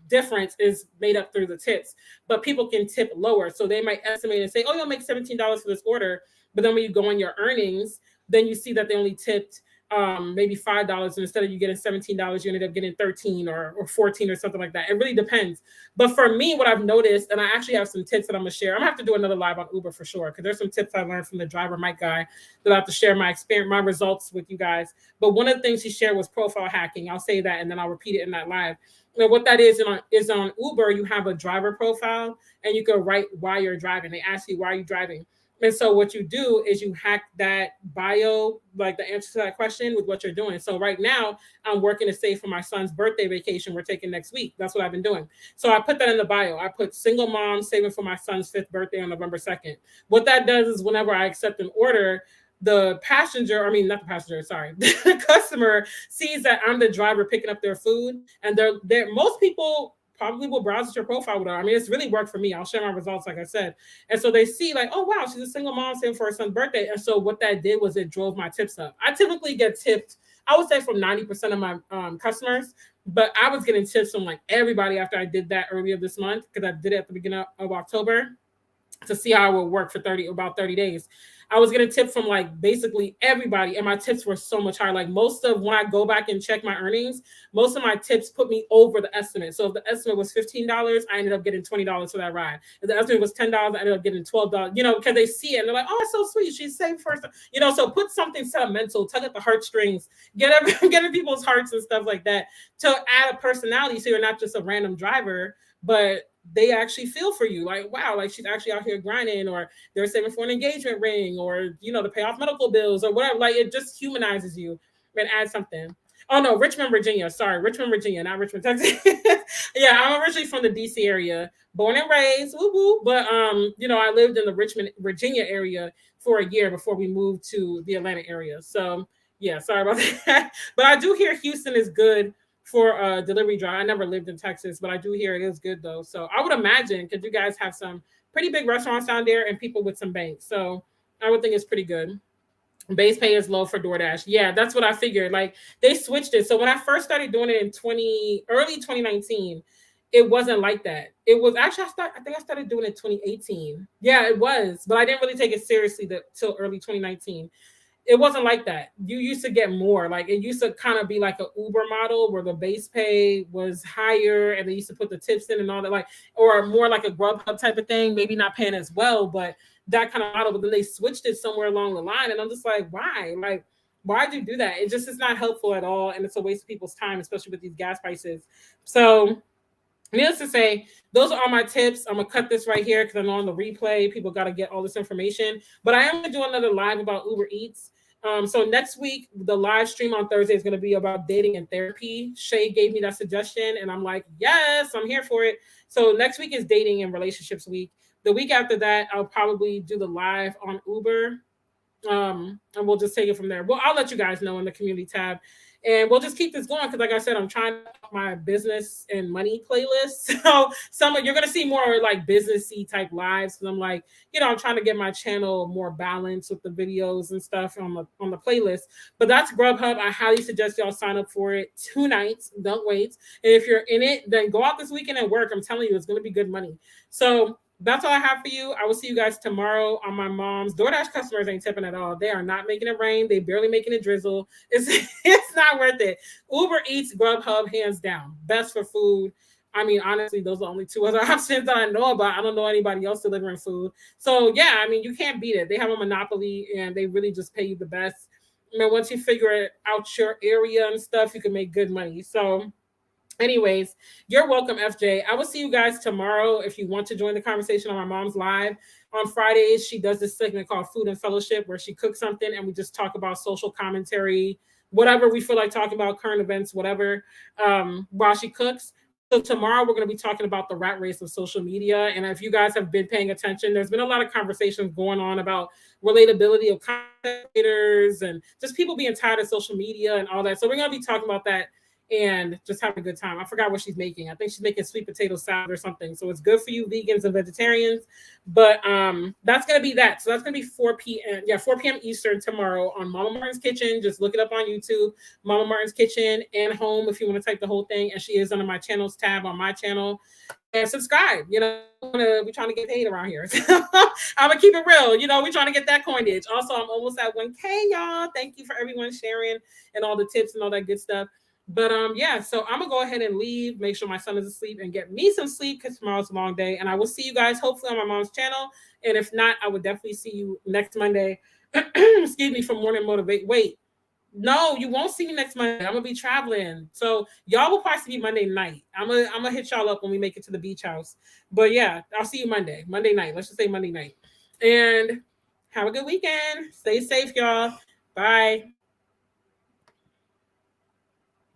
difference is made up through the tips, but people can tip lower. So they might estimate and say, oh, you'll make $17 for this order. But then when you go on your earnings, then you see that they only tipped maybe $5, and instead of you getting $17, you ended up getting 13 or 14 or something like that. It really depends. But for me, what I've noticed, and I actually have some tips that I'm gonna share. I'm gonna have to do another live on Uber for sure, because there's some tips I learned from the driver Mike guy that I have to share my experience, my results with you guys. But one of the things he shared was profile hacking. I'll say that and then I'll repeat it in that live. And what that is on Uber, you have a driver profile and you can write why you're driving. They ask you, why are you driving? And so what you do is you hack that bio, like the answer to that question with what you're doing. So right now I'm working to save for my son's birthday vacation we're taking next week. That's what I've been doing. So I put that in the bio. I put single mom saving for my son's 5th birthday on November 2nd. What that does is whenever I accept an order, the passenger, I mean, not the passenger, sorry, the customer sees that I'm the driver picking up their food. And they're most people probably will browse your profile with her. I mean, it's really worked for me. I'll share my results, like I said. And so they see like, oh, wow, she's a single mom saving for her son's birthday. And so what that did was it drove my tips up. I typically get tipped, I would say from 90% of my customers, but I was getting tips from like everybody after I did that earlier this month, because I did it at the beginning of October to see how it would work for about 30 days. I was getting tips from like basically everybody, and my tips were so much higher. Like most of when I go back and check my earnings, most of my tips put me over the estimate. So if the estimate was $15, I ended up getting $20 for that ride. If the estimate was $10, I ended up getting $12. Because they see it and they're like, oh, it's so sweet. She's saving for us. So put something sentimental, tug at the heartstrings, get in people's hearts and stuff like that to add a personality, so you're not just a random driver, but they actually feel for you. Like, wow, like she's actually out here grinding, or they're saving for an engagement ring, or, to pay off medical bills or whatever. Like, it just humanizes you and adds something. Oh no, Richmond, Virginia. Sorry, Richmond, Virginia, not Richmond, Texas. Yeah, I'm originally from the DC area, born and raised, woo-woo. But I lived in the Richmond, Virginia area for a year before we moved to the Atlanta area. So yeah, sorry about that. But I do hear Houston is good for a delivery drive. I never lived in Texas, but I do hear it is good though. So I would imagine, because you guys have some pretty big restaurants down there and people with some banks. So I would think it's pretty good. Base pay is low for DoorDash. Yeah, that's what I figured. Like, they switched it. So when I first started doing it in early 2019, it wasn't like that. It was actually, I think I started doing it in 2018. Yeah, it was, but I didn't really take it seriously till early 2019. It wasn't like that. You used to get more. Like, it used to kind of be like an Uber model where the base pay was higher and they used to put the tips in and all that, like, or more like a Grubhub type of thing, maybe not paying as well, but that kind of model. But then they switched it somewhere along the line, and I'm just like, why? Like, why'd you do that? It just is not helpful at all, and it's a waste of people's time, especially with these gas prices. So needless to say, those are all my tips. I'm going to cut this right here because I know on the replay, people got to get all this information. But I am going to do another live about Uber Eats. So next week, the live stream on Thursday is going to be about dating and therapy. Shay gave me that suggestion, and I'm like, yes, I'm here for it. So next week is dating and relationships week. The week after that, I'll probably do the live on Uber. And we'll just take it from there. Well, I'll let you guys know in the community tab, and we'll just keep this going because, like I said, I'm trying to up my business and money playlist. So you're gonna see more like businessy type lives. Because I'm like, I'm trying to get my channel more balanced with the videos and stuff on the playlist. But that's Grubhub. I highly suggest y'all sign up for it. 2 nights. Don't wait. And if you're in it, then go out this weekend and work. I'm telling you, it's gonna be good money. So that's all I have for you. I will see you guys tomorrow on my mom's. DoorDash customers ain't tipping at all. They are not making it rain. They barely making it drizzle. It's not worth it. Uber Eats, Grubhub, hands down. Best for food. I mean, honestly, those are the only 2 other options that I know about. I don't know anybody else delivering food. So yeah, I mean, you can't beat it. They have a monopoly and they really just pay you the best. Once you figure out your area and stuff, you can make good money. So anyways, you're welcome, FJ. I will see you guys tomorrow if you want to join the conversation on my mom's live. On Fridays, she does this segment called Food and Fellowship where she cooks something and we just talk about social commentary, whatever we feel like talking about, current events, whatever, while she cooks. So tomorrow we're going to be talking about the rat race of social media. And if you guys have been paying attention, there's been a lot of conversations going on about relatability of content creators and just people being tired of social media and all that. So we're going to be talking about that and just having a good time. I forgot what she's making. I think she's making sweet potato salad or something. So it's good for you vegans and vegetarians. But that's gonna be that. So that's gonna be 4 p.m. Yeah, 4 p.m. Eastern tomorrow on Mama Martin's Kitchen. Just look it up on YouTube, Mama Martin's Kitchen and Home if you want to type the whole thing. And she is under my channels tab on my channel. And subscribe. We're trying to get paid around here. I'm gonna keep it real. We're trying to get that coinage. Also, I'm almost at 1K, y'all. Thank you for everyone sharing and all the tips and all that good stuff. But yeah, so I'm gonna go ahead and leave, make sure my son is asleep, and get me some sleep because tomorrow's a long day. And I will see you guys hopefully on my mom's channel. And if not, I would definitely see you next Monday. Excuse me, for morning motivate. Wait, no, you won't see me next Monday. I'm gonna be traveling, so y'all will probably see me Monday night. I'm gonna hit y'all up when we make it to the beach house. But yeah, I'll see you Monday night. Let's just say Monday night. And have a good weekend. Stay safe, y'all. Bye.